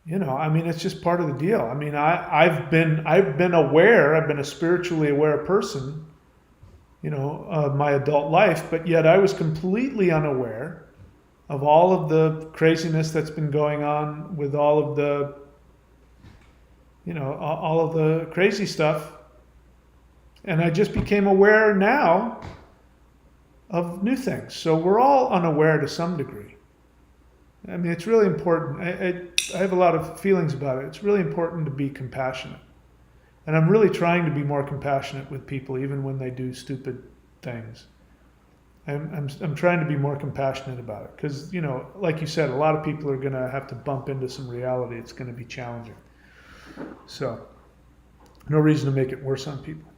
it's just part of the deal. I mean, I've been aware. I've been a spiritually aware person, of my adult life, but yet I was completely unaware of all of the craziness that's been going on with all of the, all of the crazy stuff. And I just became aware now of new things. So we're all unaware to some degree. I mean, it's really important. I have a lot of feelings about it. It's really important to be compassionate. And I'm really trying to be more compassionate with people, even when they do stupid things. I'm trying to be more compassionate about it. Because, like you said, a lot of people are going to have to bump into some reality. It's going to be challenging. So, no reason to make it worse on people.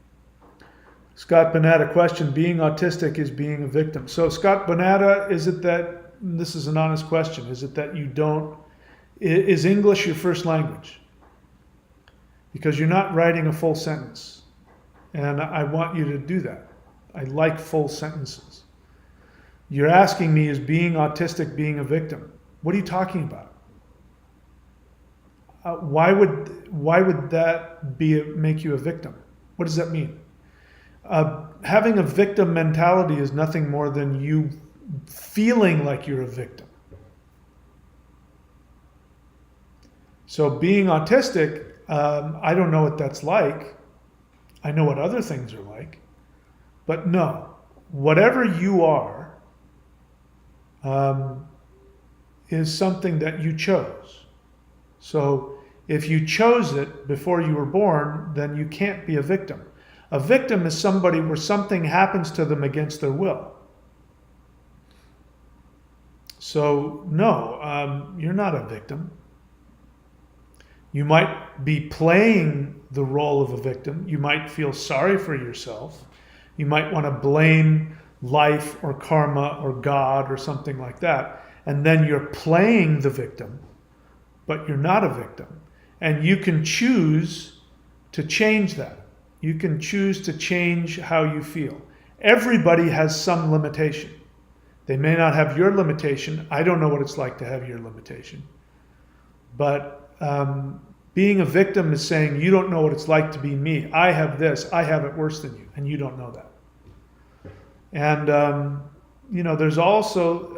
Scott Bonata question, being autistic is being a victim. So, Scott Bonata, is it that, this is an honest question, is it that you don't, is English your first language? Because you're not writing a full sentence. And I want you to do that. I like full sentences. You're asking me, is being autistic being a victim? What are you talking about? Why would that make you a victim? What does that mean? Having a victim mentality is nothing more than you feeling like you're a victim. So being autistic, I don't know what that's like. I know what other things are like. But no, whatever you are is something that you chose. So if you chose it before you were born, then you can't be a victim. A victim is somebody where something happens to them against their will. So no, you're not a victim. You might be playing the role of a victim. You might feel sorry for yourself. You might want to blame life or karma or God or something like that. And then you're playing the victim, but you're not a victim. And you can choose to change that. You can choose to change how you feel. Everybody has some limitation. They may not have your limitation. I don't know what it's like to have your limitation. But being a victim is saying, you don't know what it's like to be me. I have this. I have it worse than you. And you don't know that. And, there's also,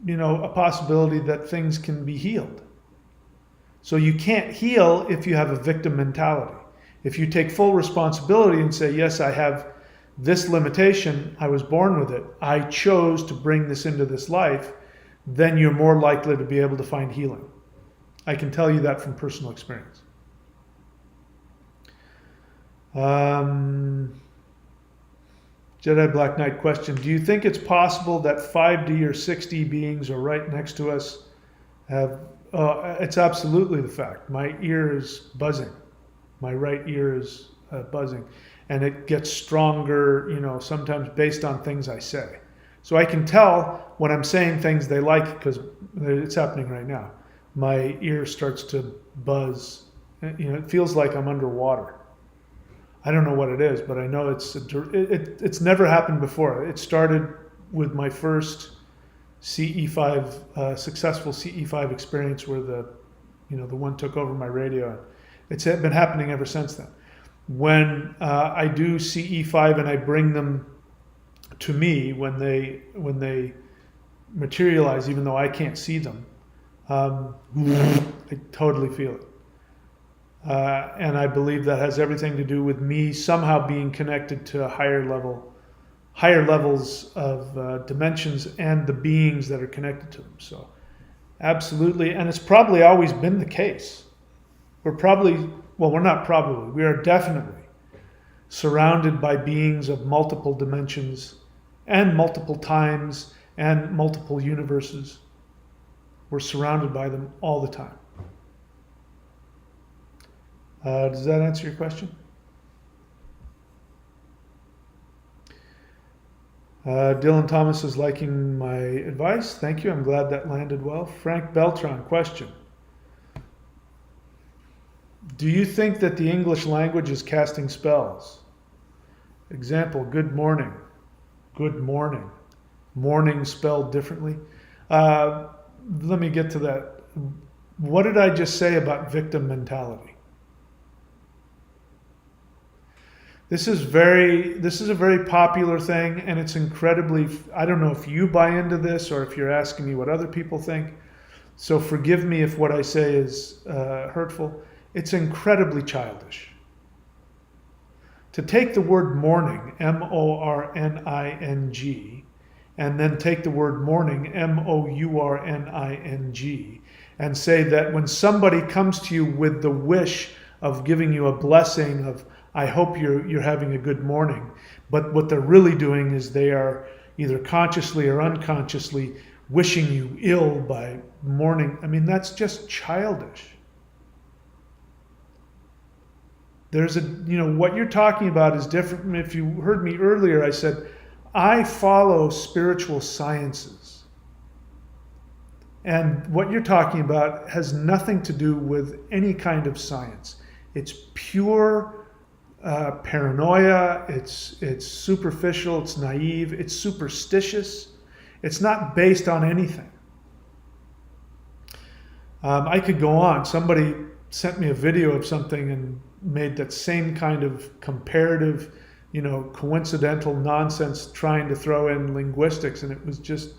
a possibility that things can be healed. So you can't heal if you have a victim mentality. If you take full responsibility and say, yes, I have this limitation, I was born with it, I chose to bring this into this life, then you're more likely to be able to find healing. I can tell you that from personal experience. Jedi Black Knight question, do you think it's possible that 5D or 6D beings are right next to us? It's absolutely the fact. My ear is buzzing. My right ear is buzzing. And it gets stronger, sometimes based on things I say. So I can tell when I'm saying things they like, because it's happening right now. My ear starts to buzz. It feels like I'm underwater. I don't know what it is, but I know it's never happened before. It started with my first CE5, successful CE5 experience where the one took over my radio. It's been happening ever since then. When I do CE5 and I bring them to me, when they materialize, even though I can't see them, I totally feel it. And I believe that has everything to do with me somehow being connected to a higher levels of dimensions and the beings that are connected to them. So absolutely. And it's probably always been the case. We're probably well, we're not probably, we are definitely surrounded by beings of multiple dimensions and multiple times and multiple universes. We're surrounded by them all the time. Does that answer your question? Dylan Thomas is liking my advice. Thank you. I'm glad that landed well. Frank Beltran, question. Do you think that the English language is casting spells? Example, good morning. Good morning. Morning spelled differently. Let me get to that. What did I just say about victim mentality? This is a very popular thing, and it's incredibly, I don't know if you buy into this or if you're asking me what other people think. So forgive me if what I say is hurtful. It's incredibly childish. To take the word morning, M-O-R-N-I-N-G, and then take the word morning, M-O-U-R-N-I-N-G, and say that when somebody comes to you with the wish of giving you a blessing of, I hope you're having a good morning, but what they're really doing is they are either consciously or unconsciously wishing you ill by morning. I mean, that's just childish. There's what you're talking about is different. If you heard me earlier, I said, I follow spiritual sciences. And what you're talking about has nothing to do with any kind of science. It's pure paranoia, it's superficial, it's naive, it's superstitious. It's not based on anything. I could go on. Somebody sent me a video of something and made that same kind of comparative, coincidental nonsense trying to throw in linguistics, and it was just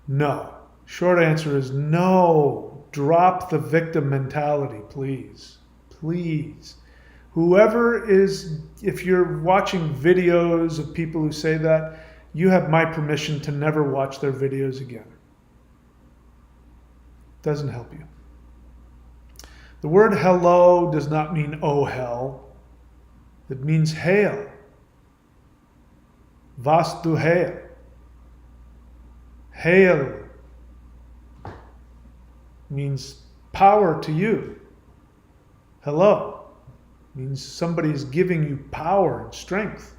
no. Short answer is no. Drop the victim mentality, please. Please. Whoever is, if you're watching videos of people who say that, you have my permission to never watch their videos again. Doesn't help you. The word hello does not mean oh hell. It means hail. Was du hail. Hail means power to you. Hello means somebody is giving you power and strength.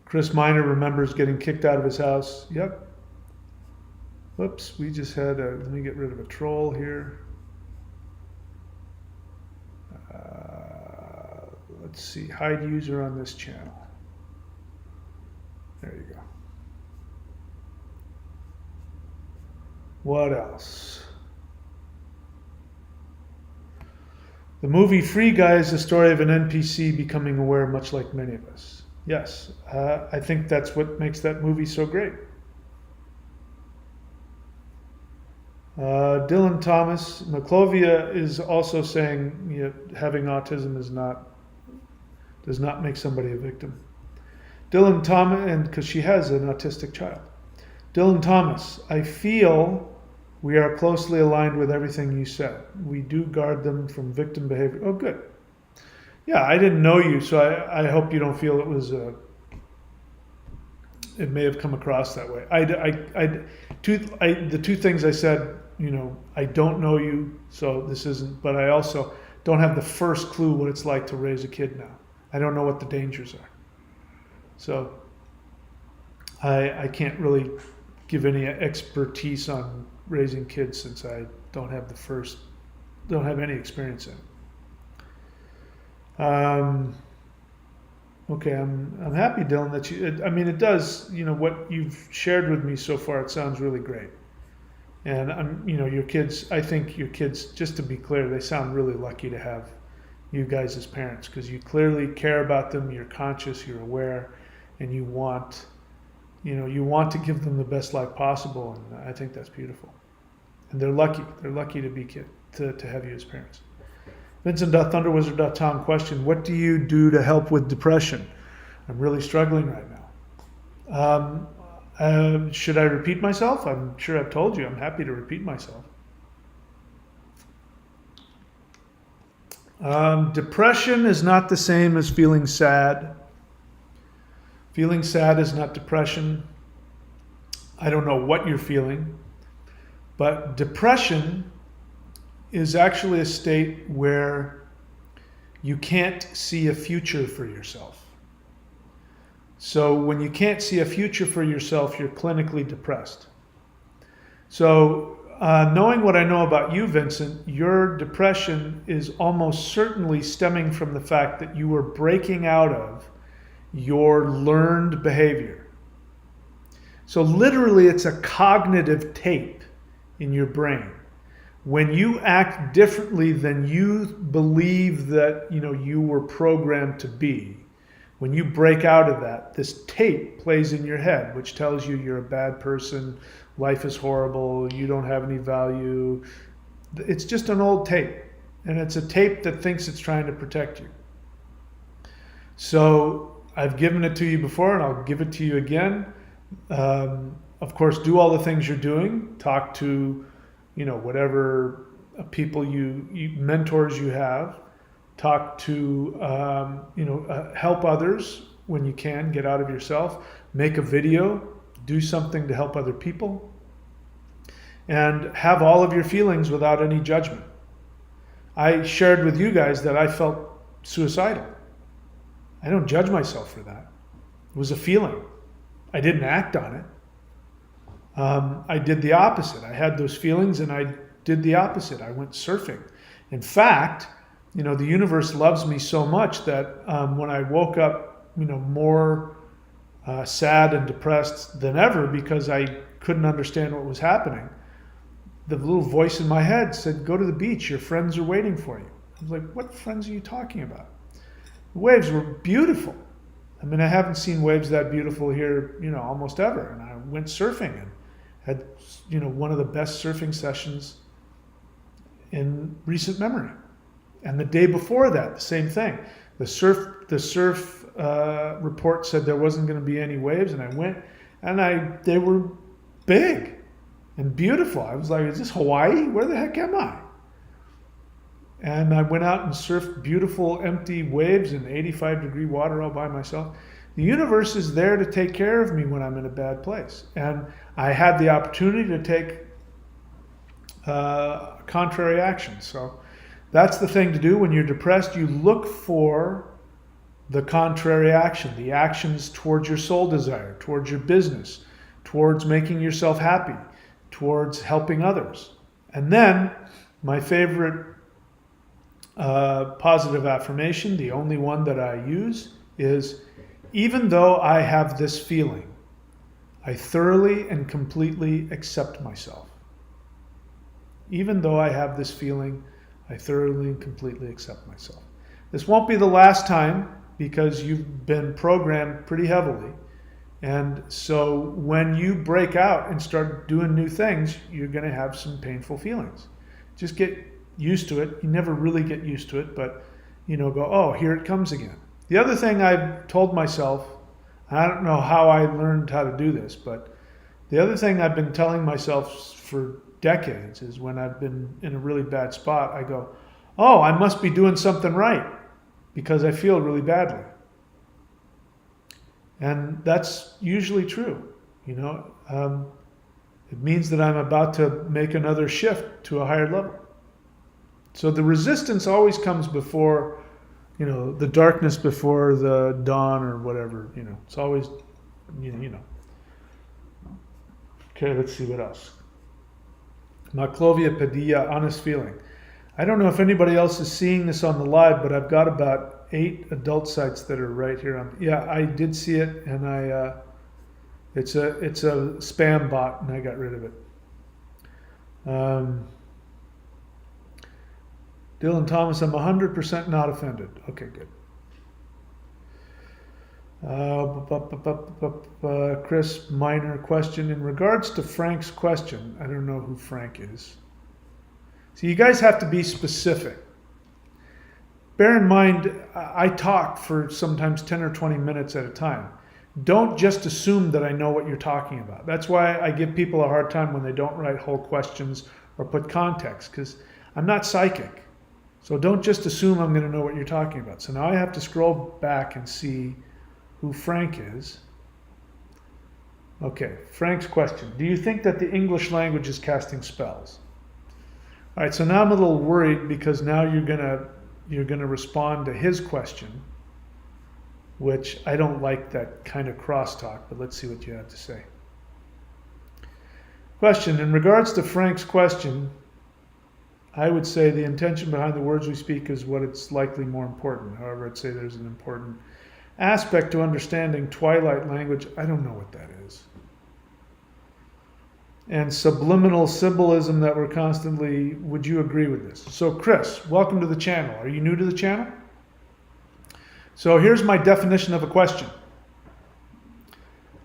Chris Miner remembers getting kicked out of his house. Yep. Whoops, we just had let me get rid of a troll here. Let's see, hide user on this channel. There you go. What else? The movie Free Guy is the story of an NPC becoming aware, much like many of us. Yes, I think that's what makes that movie so great. Dylan Thomas, Maclovia is also saying having autism does not make somebody a victim. Dylan Thomas, and because she has an autistic child. Dylan Thomas, I feel we are closely aligned with everything you said. We do guard them from victim behavior. Oh, good. Yeah, I didn't know you, so I hope you don't feel it was it may have come across that way. The two things I said, I don't know you, so this isn't, but I also don't have the first clue what it's like to raise a kid now. I don't know what the dangers are. So I can't really give any expertise on raising kids since I don't have any experience in it. Okay, I'm happy, Dylan, that it does, what you've shared with me so far, it sounds really great. And your kids, I think your kids, just to be clear, they sound really lucky to have you guys as parents, because you clearly care about them, you're conscious, you're aware, and you want to give them the best life possible, and I think that's beautiful. And they're lucky to be to have you as parents. Vincent.thunderwizard.tom question, what do you do to help with depression? I'm really struggling right now. Should I repeat myself? I'm sure I've told you. I'm happy to repeat myself. Depression is not the same as feeling sad. Feeling sad is not depression. I don't know what you're feeling, but depression is actually a state where you can't see a future for yourself. So when you can't see a future for yourself, you're clinically depressed. So knowing what I know about you, Vincent, your depression is almost certainly stemming from the fact that you were breaking out of your learned behavior. So literally it's a cognitive tape in your brain. When you act differently than you believe that you were programmed to be, when you break out of that, this tape plays in your head, which tells you you're a bad person, life is horrible, you don't have any value. It's just an old tape, and it's a tape that thinks it's trying to protect you. So I've given it to you before, and I'll give it to you again. Of course, do all the things you're doing. Talk to, whatever people mentors you have. Talk to, help others when you can. Get out of yourself. Make a video. Do something to help other people. And have all of your feelings without any judgment. I shared with you guys that I felt suicidal. I don't judge myself for that. It was a feeling. I didn't act on it. I did the opposite. I had those feelings and I did the opposite. I went surfing. In fact, the universe loves me so much that when I woke up, more sad and depressed than ever because I couldn't understand what was happening, the little voice in my head said, "Go to the beach. Your friends are waiting for you." I was like, "What friends are you talking about?" The waves were beautiful. I mean, I haven't seen waves that beautiful here, almost ever. And I went surfing and had, one of the best surfing sessions in recent memory. And the day before that, the same thing. The surf report said there wasn't going to be any waves, and I went, and they were big and beautiful. I was like, "Is this Hawaii? Where the heck am I?" And I went out and surfed beautiful empty waves in 85-degree water all by myself. The universe is there to take care of me when I'm in a bad place. And I had the opportunity to take contrary action. So that's the thing to do when you're depressed. You look for the contrary action, the actions towards your soul desire, towards your business, towards making yourself happy, towards helping others. And then my favorite positive affirmation, the only one that I use, is, "Even though I have this feeling, I thoroughly and completely accept myself." Even though I have this feeling, I thoroughly and completely accept myself. This won't be the last time because you've been programmed pretty heavily. And so when you break out and start doing new things, you're going to have some painful feelings. Just get used to it. You never really get used to it, but go, "Oh, here it comes again." The other thing I've told myself, I don't know how I learned how to do this, but the other thing I've been telling myself for decades is when I've been in a really bad spot, I go, "Oh, I must be doing something right because I feel really badly." And that's usually true. It means that I'm about to make another shift to a higher level. So the resistance always comes before, the darkness before the dawn or whatever, it's always, Okay, let's see what else. Maclovia Padilla, honest feeling. I don't know if anybody else is seeing this on the live, but I've got about 8 adult sites that are right here. Yeah, I did see it, and it's a spam bot, and I got rid of it. Dylan Thomas, I'm 100% not offended. Okay, good. Chris, minor question. In regards to Frank's question, I don't know who Frank is. So you guys have to be specific. Bear in mind, I talk for sometimes 10 or 20 minutes at a time. don't just assume that I know what you're talking about. That's why I give people a hard time when they don't write whole questions or put context, because I'm not psychic. So don't just assume I'm going to know what you're talking about. So now I have to scroll back and see who Frank is. Okay, Frank's question. Do you think that the English language is casting spells? All right, so now I'm a little worried because now you're gonna respond to his question, which I don't like that kind of crosstalk, but let's see what you have to say. Question, in regards to Frank's question, I would say the intention behind the words we speak is what it's likely more important. However, I'd say there's an important aspect to understanding twilight language. I don't know what that is. And subliminal symbolism that we're constantly, would you agree with this? So Chris, welcome to the channel. Are you new to the channel? So here's my definition of a question.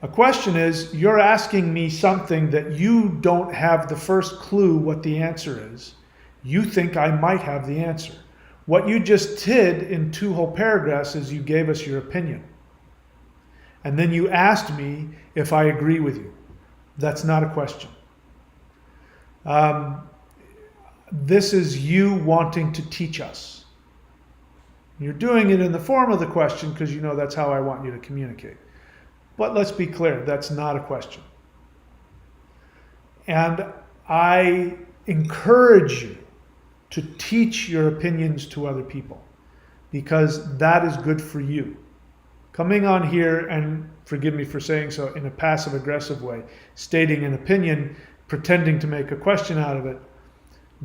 A question is, you're asking me something that you don't have the first clue what the answer is. You think I might have the answer. What you just did in 2 whole paragraphs is you gave us your opinion. And then you asked me if I agree with you. That's not a question. This is you wanting to teach us. You're doing it in the form of the question because you know that's how I want you to communicate. But let's be clear, that's not a question. And I encourage you to teach your opinions to other people because that is good for you. Coming on here, and forgive me for saying so, in a passive-aggressive way, stating an opinion, pretending to make a question out of it,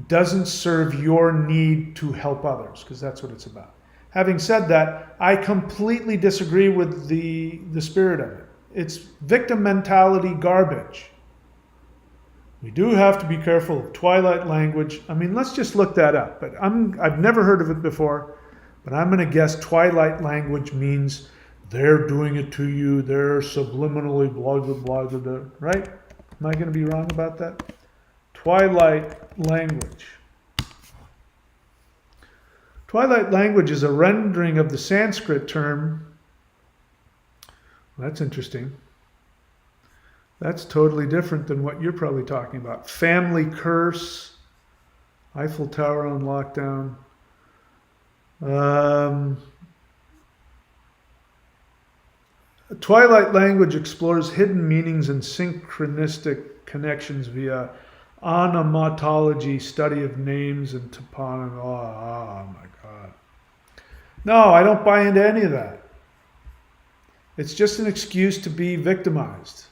doesn't serve your need to help others, because that's what it's about. Having said that, I completely disagree with the spirit of it. It's victim mentality garbage. We do have to be careful of twilight language. I mean, let's just look that up. But I've never heard of it before, but I'm going to guess twilight language means they're doing it to you, they're subliminally blah, blah, blah, blah, blah, right? Am I going to be wrong about that? Twilight language. Twilight language is a rendering of the Sanskrit term. That's interesting. That's totally different than what you're probably talking about. Family curse, Eiffel Tower on lockdown. Twilight language explores hidden meanings and synchronistic connections via onomatology, study of names and toponymy. Oh my God. No, I don't buy into any of that. It's just an excuse to be victimized.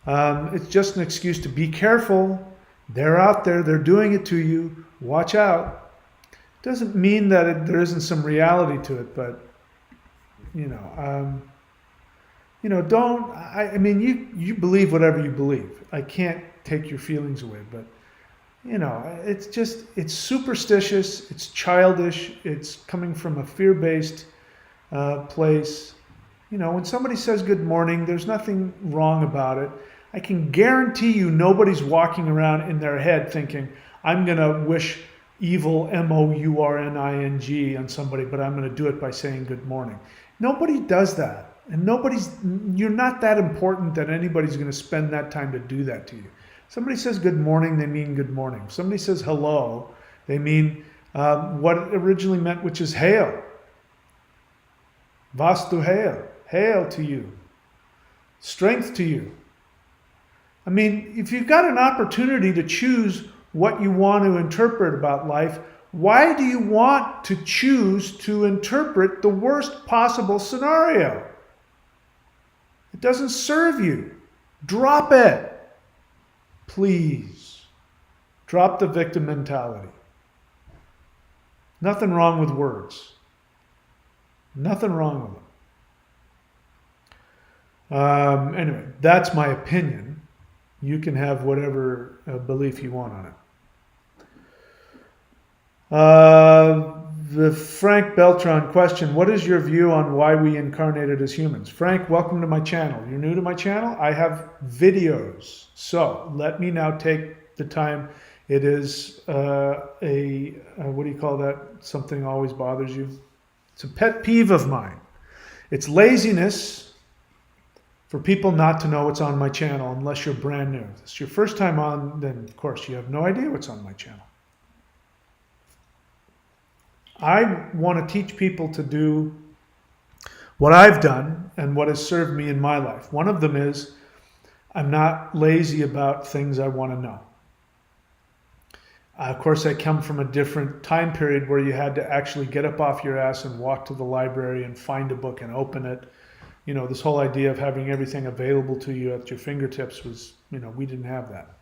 It's just an excuse to be careful. They're out there. They're doing it to you. Watch out. Doesn't mean that there isn't some reality to it, but don't. I mean, you believe whatever you believe. I can't take your feelings away, but it's superstitious. It's childish. It's coming from a fear-based place. When somebody says good morning, there's nothing wrong about it. I can guarantee you nobody's walking around in their head thinking, I'm going to wish evil mourning on somebody, but I'm going to do it by saying good morning. Nobody does that. And you're not that important that anybody's going to spend that time to do that to you. Somebody says good morning, they mean good morning. If somebody says hello, they mean what it originally meant, which is hail. Vastu hail. Hail to you. Strength to you. I mean, if you've got an opportunity to choose what you want to interpret about life, why do you want to choose to interpret the worst possible scenario? It doesn't serve you. Drop it. Please. Drop the victim mentality. Nothing wrong with words. Nothing wrong with them. Anyway, that's my opinion. You can have whatever belief you want on it. The Frank Beltran question, what is your view on why we incarnated as humans? Frank, welcome to my channel. You're new to my channel? I have videos. So let me now take the time. It is what do you call that? Something always bothers you. It's a pet peeve of mine. It's laziness for people not to know what's on my channel unless you're brand new. If it's your first time on, then of course you have no idea what's on my channel. I want to teach people to do what I've done and what has served me in my life. One of them is I'm not lazy about things I want to know. Of course, I come from a different time period where you had to actually get up off your ass and walk to the library and find a book and open it. You know, this whole idea of having everything available to you at your fingertips was, you know, we didn't have that.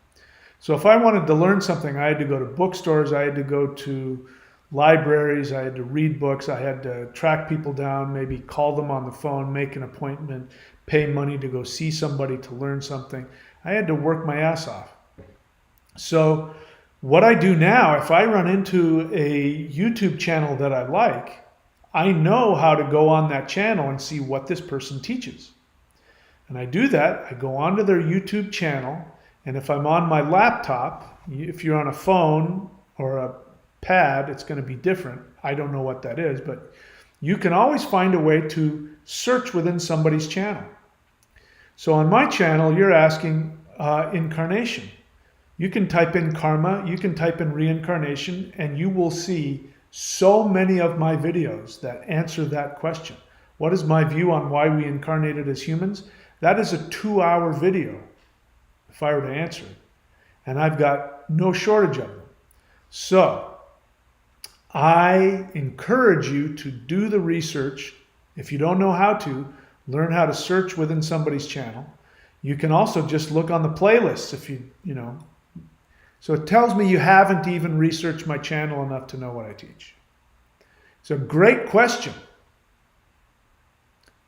So if I wanted to learn something, I had to go to bookstores, I had to go to libraries, I had to read books, I had to track people down, maybe call them on the phone, make an appointment, pay money to go see somebody to learn something. I had to work my ass off. So what I do now, if I run into a YouTube channel that I like, I know how to go on that channel and see what this person teaches. And I do that, I go onto their YouTube channel, and if I'm on my laptop, if you're on a phone or a pad, it's going to be different. I don't know what that is, but you can always find a way to search within somebody's channel. So on my channel, you're asking incarnation. You can type in karma, you can type in reincarnation, and you will see so many of my videos that answer that question. What is my view on why we incarnated as humans? That is a 2-hour video, if I were to answer it. And I've got no shortage of them. So I encourage you to do the research. If you don't know how to, learn how to search within somebody's channel. You can also just look on the playlists if you know. So it tells me you haven't even researched my channel enough to know what I teach. It's a great question.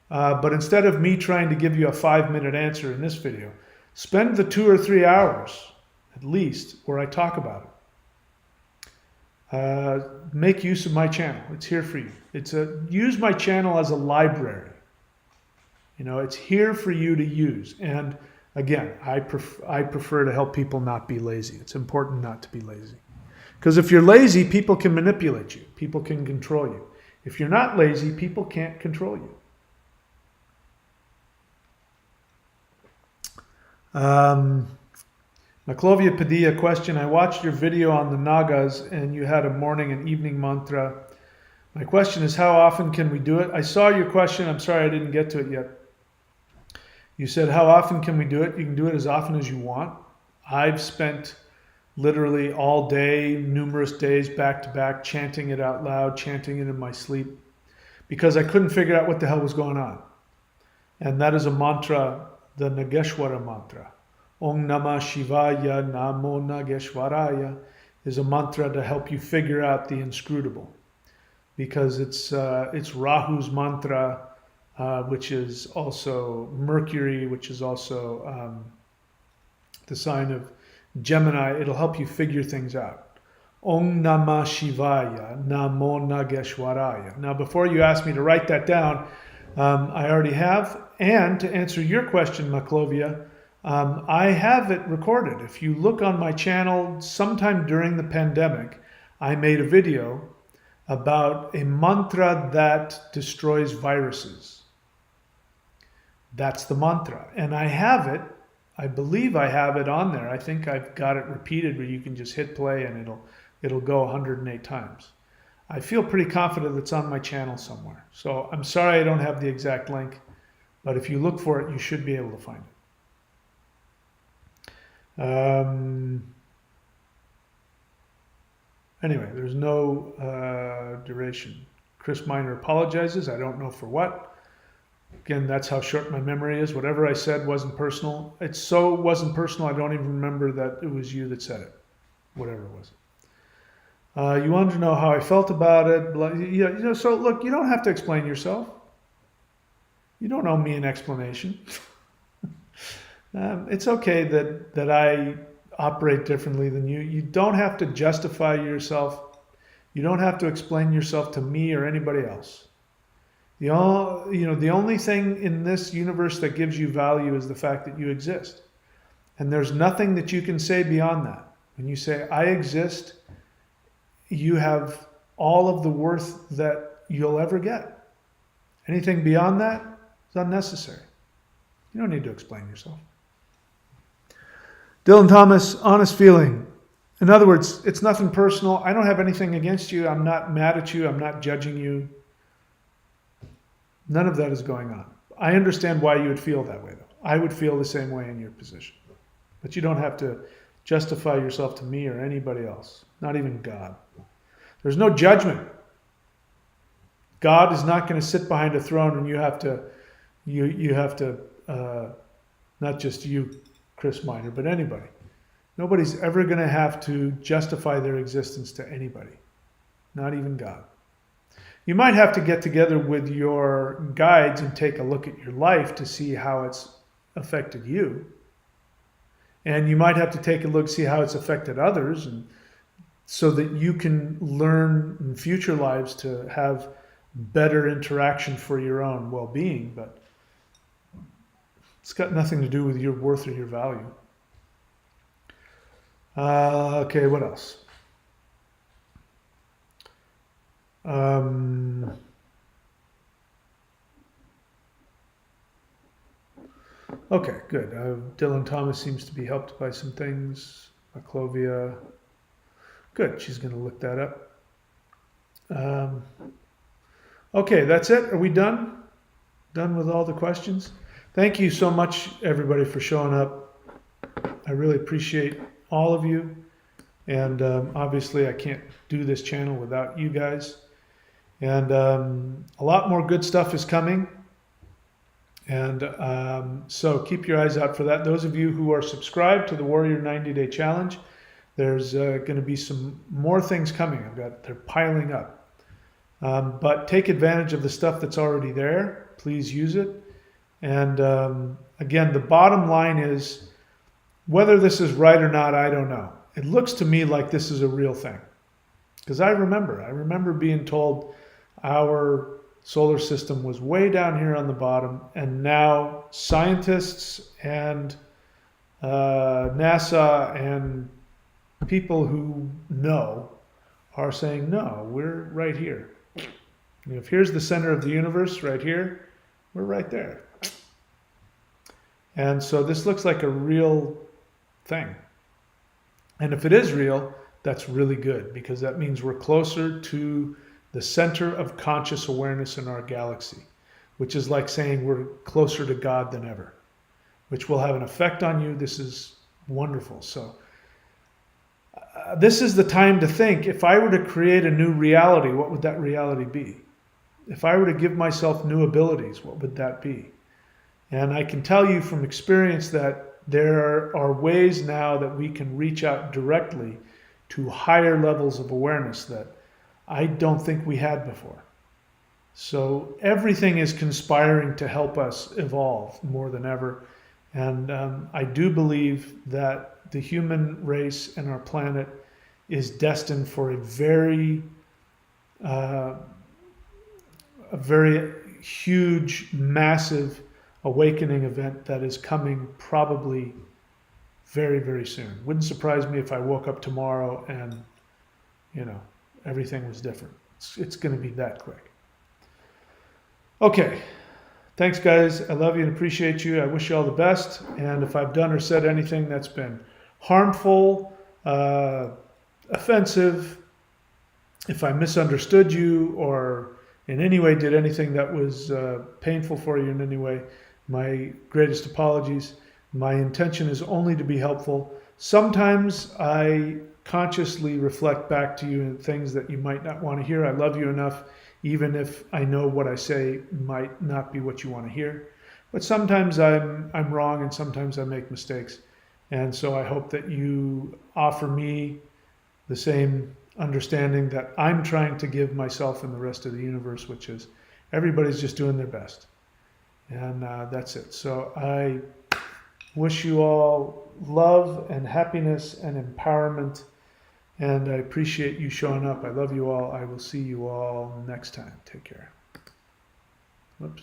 But instead of me trying to give you a 5-minute answer in this video, spend the 2 or 3 hours at least where I talk about it. Make use of my channel. It's here for you. Use my channel as a library. You know, it's here for you to use. And again, I prefer to help people not be lazy. It's important not to be lazy. Because if you're lazy, people can manipulate you. People can control you. If you're not lazy, people can't control you. Maclovia Padilla question. I watched your video on the Nagas and you had a morning and evening mantra. My question is, how often can we do it? I saw your question. I'm sorry I didn't get to it yet. You said, how often can we do it? You can do it as often as you want. I've spent literally all day, numerous days back to back, chanting it out loud, chanting it in my sleep, because I couldn't figure out what the hell was going on. And that is a mantra, the Nageshwara mantra. Om Namah Shivaya Namo Nageshwaraya is a mantra to help you figure out the inscrutable, because it's Rahu's mantra, which is also Mercury, which is also the sign of Gemini. It'll help you figure things out. Om Namah Shivaya Namo Nageshwaraya. Now, before you ask me to write that down, I already have. And to answer your question, Maclovia, I have it recorded. If you look on my channel, sometime during the pandemic, I made a video about a mantra that destroys viruses. That's the mantra. And I have it, I believe I have it on there. I think I've got it repeated where you can just hit play and it'll go 108 times. I feel pretty confident it's on my channel somewhere. So I'm sorry I don't have the exact link, but if you look for it, you should be able to find it. Anyway, there's no duration. Chris Miner apologizes. I don't know for what. Again, that's how short my memory is. Whatever I said wasn't personal. It so wasn't personal, I don't even remember that it was you that said it. Whatever it was. You wanted to know how I felt about it. So look, you don't have to explain yourself. You don't owe me an explanation. It's okay that I operate differently than you. You don't have to justify yourself. You don't have to explain yourself to me or anybody else. The only thing in this universe that gives you value is the fact that you exist. And there's nothing that you can say beyond that. When you say, I exist, you have all of the worth that you'll ever get. Anything beyond that is unnecessary. You don't need to explain yourself. Dylan Thomas, honest feeling. In other words, it's nothing personal. I don't have anything against you. I'm not mad at you. I'm not judging you. None of that is going on. I understand why you would feel that way, though. I would feel the same way in your position. But you don't have to justify yourself to me or anybody else, not even God. There's no judgment. God is not going to sit behind a throne and you have to, not just you, Chris Miner, but anybody. Nobody's ever going to have to justify their existence to anybody, not even God. You might have to get together with your guides and take a look at your life to see how it's affected you. And you might have to take a look, see how it's affected others, and so that you can learn in future lives to have better interaction for your own well-being. But it's got nothing to do with your worth or your value. Okay, what else? Okay, good. Dylan Thomas seems to be helped by some things. Maclovia. Good, she's going to look that up. Okay, that's it. Are we done? Done with all the questions? Thank you so much, everybody, for showing up. I really appreciate all of you. And obviously, I can't do this channel without you guys. And a lot more good stuff is coming. And so keep your eyes out for that. Those of you who are subscribed to the Warrior 90-Day Challenge, there's going to be some more things coming. They're piling up. But take advantage of the stuff that's already there. Please use it. And again, the bottom line is, whether this is right or not, I don't know. It looks to me like this is a real thing. Because I remember being told our solar system was way down here on the bottom, and now scientists and NASA and people who know are saying, no, we're right here. If here's the center of the universe right here, we're right there. And so this looks like a real thing. And if it is real, that's really good, because that means we're closer to the center of conscious awareness in our galaxy, which is like saying we're closer to God than ever, which will have an effect on you. This is wonderful. So this is the time to think, if I were to create a new reality, what would that reality be? If I were to give myself new abilities, what would that be? And I can tell you from experience that there are ways now that we can reach out directly to higher levels of awareness that I don't think we had before. So everything is conspiring to help us evolve more than ever. And I do believe that the human race and our planet is destined for a very huge, massive awakening event that is coming probably very, very soon. Wouldn't surprise me if I woke up tomorrow and, everything was different. It's going to be that quick. Okay. Thanks, guys. I love you and appreciate you. I wish you all the best. And if I've done or said anything that's been harmful, offensive, if I misunderstood you or in any way did anything that was painful for you in any way, my greatest apologies. My intention is only to be helpful. Sometimes I consciously reflect back to you things that you might not want to hear. I love you enough, even if I know what I say might not be what you want to hear. But sometimes I'm wrong, and sometimes I make mistakes. And so I hope that you offer me the same understanding that I'm trying to give myself and the rest of the universe, which is everybody's just doing their best. And that's it. So I wish you all love and happiness and empowerment. And I appreciate you showing up. I love you all. I will see you all next time. Take care. Whoops.